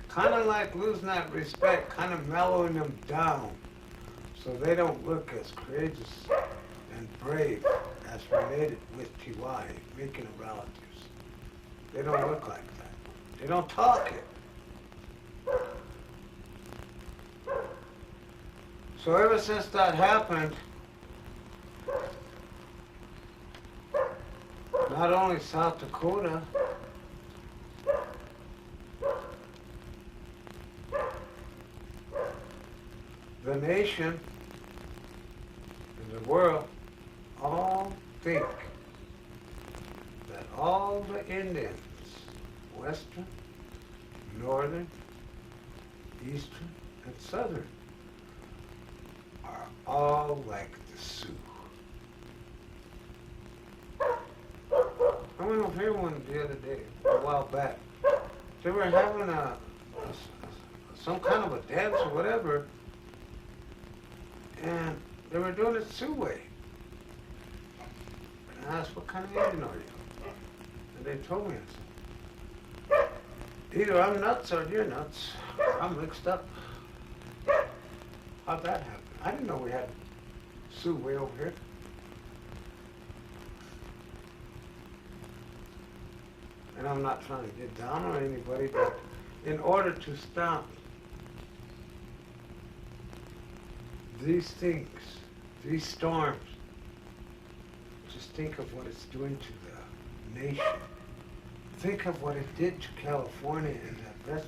Kind of like losing that respect, kind of mellowing them down so they don't look as courageous and brave as related with T.Y., making of relatives. They don't look like that. They don't talk it. So ever since that happened, not only South Dakota, the nation and the world all think that all the Indians, Western, Northern, Eastern, and Southern, are all like the Sioux. I went over here one the other day, a while back. They were having some kind of a dance or whatever, and they were doing it Sioux way. And I asked, what kind of Indian are you? And they told me, I said, either I'm nuts or you're nuts. I'm mixed up. How'd that happen? I didn't know we had Sioux way over here. And I'm not trying to get down on anybody, but in order to stop these things, these storms, just think of what it's doing to the nation. Think of what it did to California and that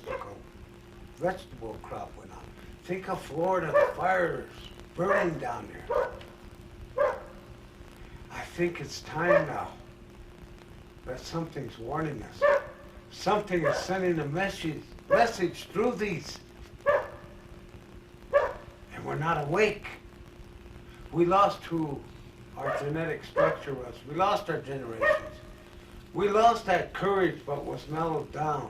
vegetable crop went on. Think of Florida, the fires burning down there. I think it's time now that something's warning us. Something is sending a message through these. And we're not awake. We lost who our genetic structure was. We lost our generations. We lost that courage, but was mellowed down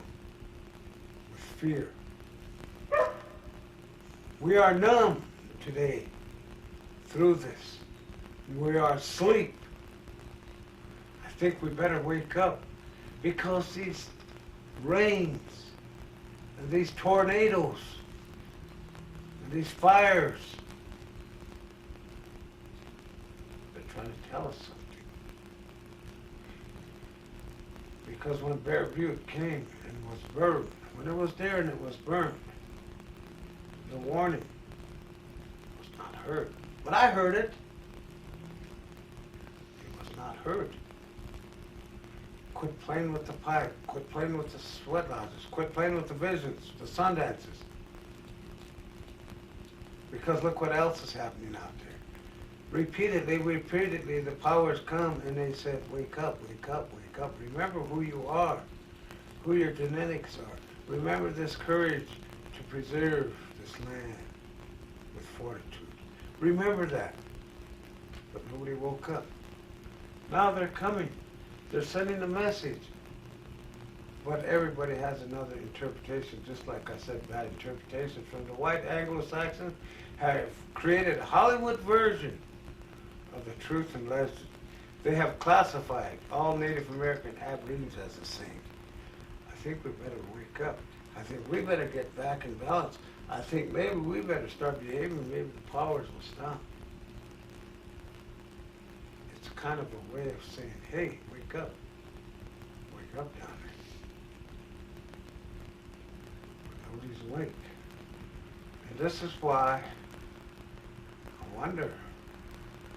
with fear. We are numb today through this. We are asleep. I think we better wake up because these rains and these tornadoes and these fires, they're trying to tell us something. Because when Bear Butte came and was burned, when it was there and it was burned, the warning was not heard. But I heard it. It was not heard. Quit playing with the pipe. Quit playing with the sweat lodges. Quit playing with the visions, the sun dances. Because look what else is happening out there. Repeatedly, the powers come and they said, wake up, wake up, wake up. Remember who you are, who your genetics are. Remember this courage to preserve this land with fortitude. Remember that. But nobody woke up. Now they're coming. They're sending a message. But everybody has another interpretation, just like I said, bad interpretation from the white Anglo-Saxons have created a Hollywood version of the truth and legend. They have classified all Native American Aborigines as the same. I think we better wake up. I think we better get back in balance. I think maybe we better start behaving, maybe the powers will stop. It's kind of a way of saying, hey, wake up. Wake up down there. Nobody's awake. And this is why I wonder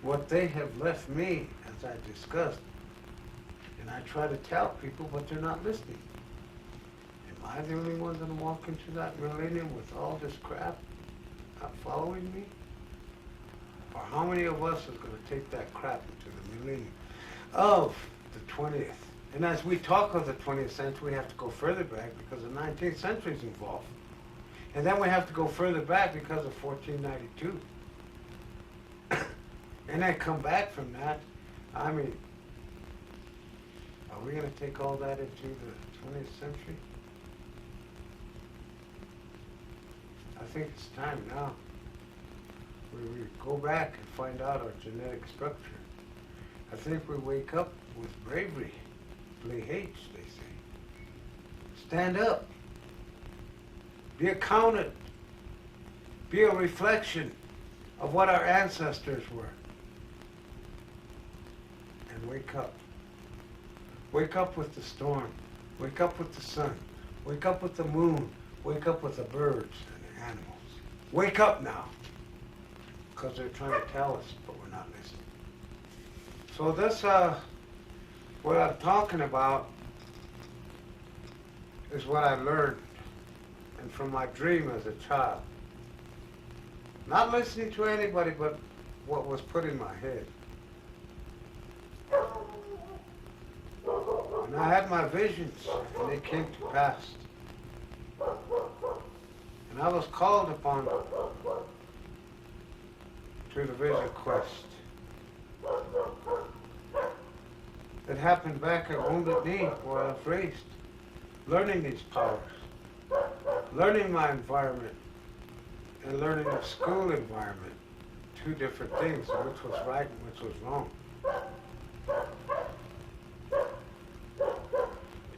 what they have left me, as I discussed. And I try to tell people, but they're not listening. Am I the only one going to walk into that millennium with all this crap not following me? Or how many of us is going to take that crap into the millennium of the 20th? And as we talk of the 20th century, we have to go further back because the 19th century is involved. And then we have to go further back because of 1492. And then come back from that. I mean, are we going to take all that into the 20th century? I think it's time now where we go back and find out our genetic structure. I think we wake up with bravery. Play H, they say. Stand up. Be accounted. Be a reflection of what our ancestors were. And wake up. Wake up with the storm. Wake up with the sun. Wake up with the moon. Wake up with the birds and the animals. Wake up now. Because they're trying to tell us, but we're not listening. So this, what I'm talking about is what I learned and from my dream as a child. Not listening to anybody but what was put in my head. And I had my visions, and they came to pass. And I was called upon to the vision quest. It happened back at Wounded Knee, where I was raised, learning these powers, learning my environment, and learning the school environment. Two different things, which was right and which was wrong.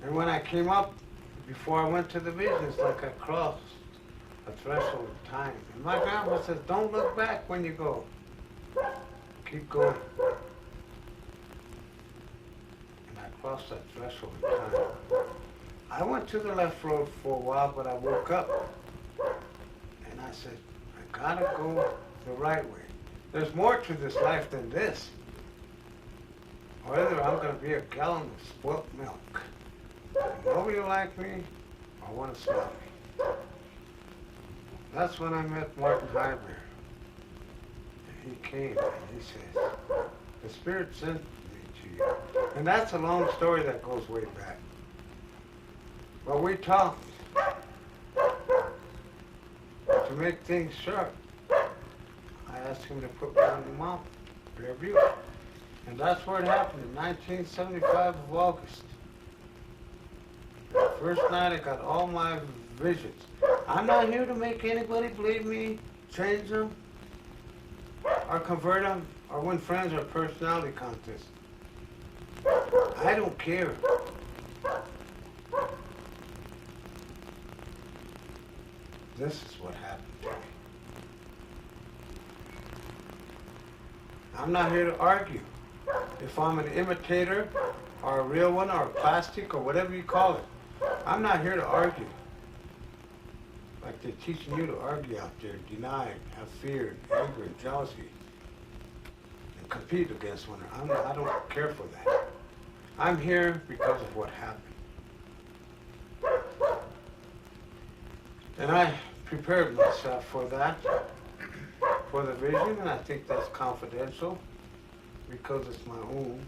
And when I came up, before I went to the vision, it's like I crossed a threshold of time. And my grandma says, don't look back when you go. Keep going. And I crossed that threshold of time. I went to the left road for a while, but I woke up. And I said, I gotta go the right way. There's more to this life than this. Or either I'm gonna be a gallon of spoiled milk. And nobody will like me or want to smell me. That's when I met Martin Heiber. And he came and he says, the Spirit sent me to you. And that's a long story that goes way back. But we talked to make things sharp. I asked him to put me on the mountain, Bear Butte. And that's where it happened, in 1975 of August. The first night I got all my visions. I'm not here to make anybody believe me, change them, or convert them, or win friends or personality contests. I don't care. This is what happened to me. I'm not here to argue. If I'm an imitator, or a real one, or a plastic, or whatever you call it, I'm not here to argue. Like they're teaching you to argue out there, deny, have fear, anger, and jealousy, and compete against one another. I don't care for that. I'm here because of what happened. And I prepared myself for that, for the vision, and I think that's confidential because it's my own.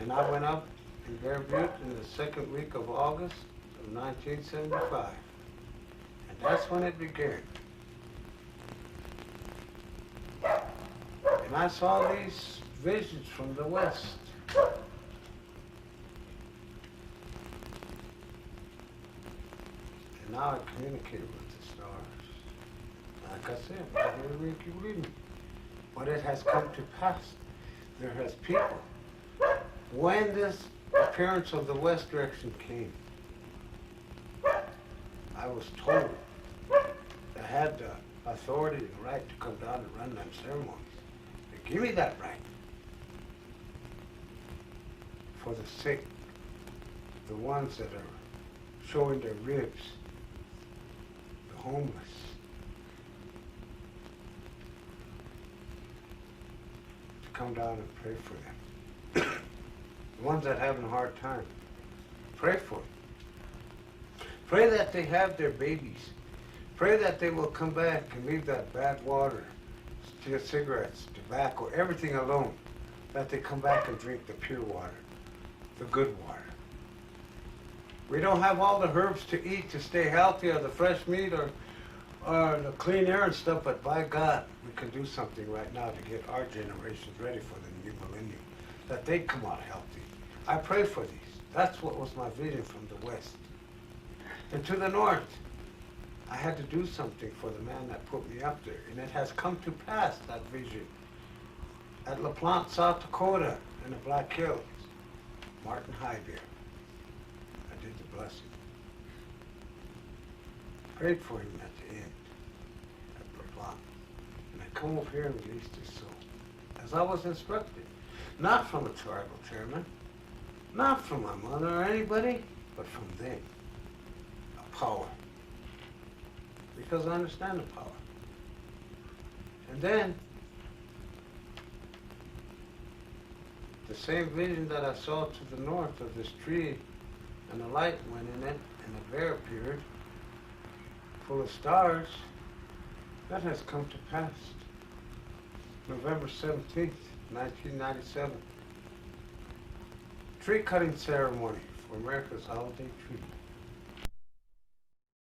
And I went up in Bear Butte in the second week of August of 1975. And that's when it began. And I saw these visions from the west. And now I communicate with the stars. I like I said, maybe we keep reading. But it has come to pass. There has people. When this appearance of the West Direction came, I was told I had the authority and the right to come down and run them ceremonies. They give me that right for the sick, the ones that are showing their ribs, the homeless. To come down and pray for them. The ones that are having a hard time, pray for them. Pray that they have their babies. Pray that they will come back and leave that bad water, steal cigarettes, tobacco, everything alone. That they come back and drink the pure water, the good water. We don't have all the herbs to eat to stay healthy, or the fresh meat, or the clean air and stuff, but by God, we can do something right now to get our generations ready for the new millennium, that they come out healthy. I pray for these. That's what was my vision from the West. And to the North, I had to do something for the man that put me up there, and it has come to pass, that vision. At La Plante, South Dakota, in the Black Hills, Martin Highbeer, I did the blessing. Prayed for him at the end, at La Plante. And I come over here and released his soul, as I was instructed. Not from a tribal chairman, not from my mother or anybody, but from them. A power. Because I understand the power. And then, the same vision that I saw to the north of this tree, and the light went in it, and a bear appeared, full of stars, that has come to pass. November 17th, 1997. Tree cutting ceremony for America's holiday tree.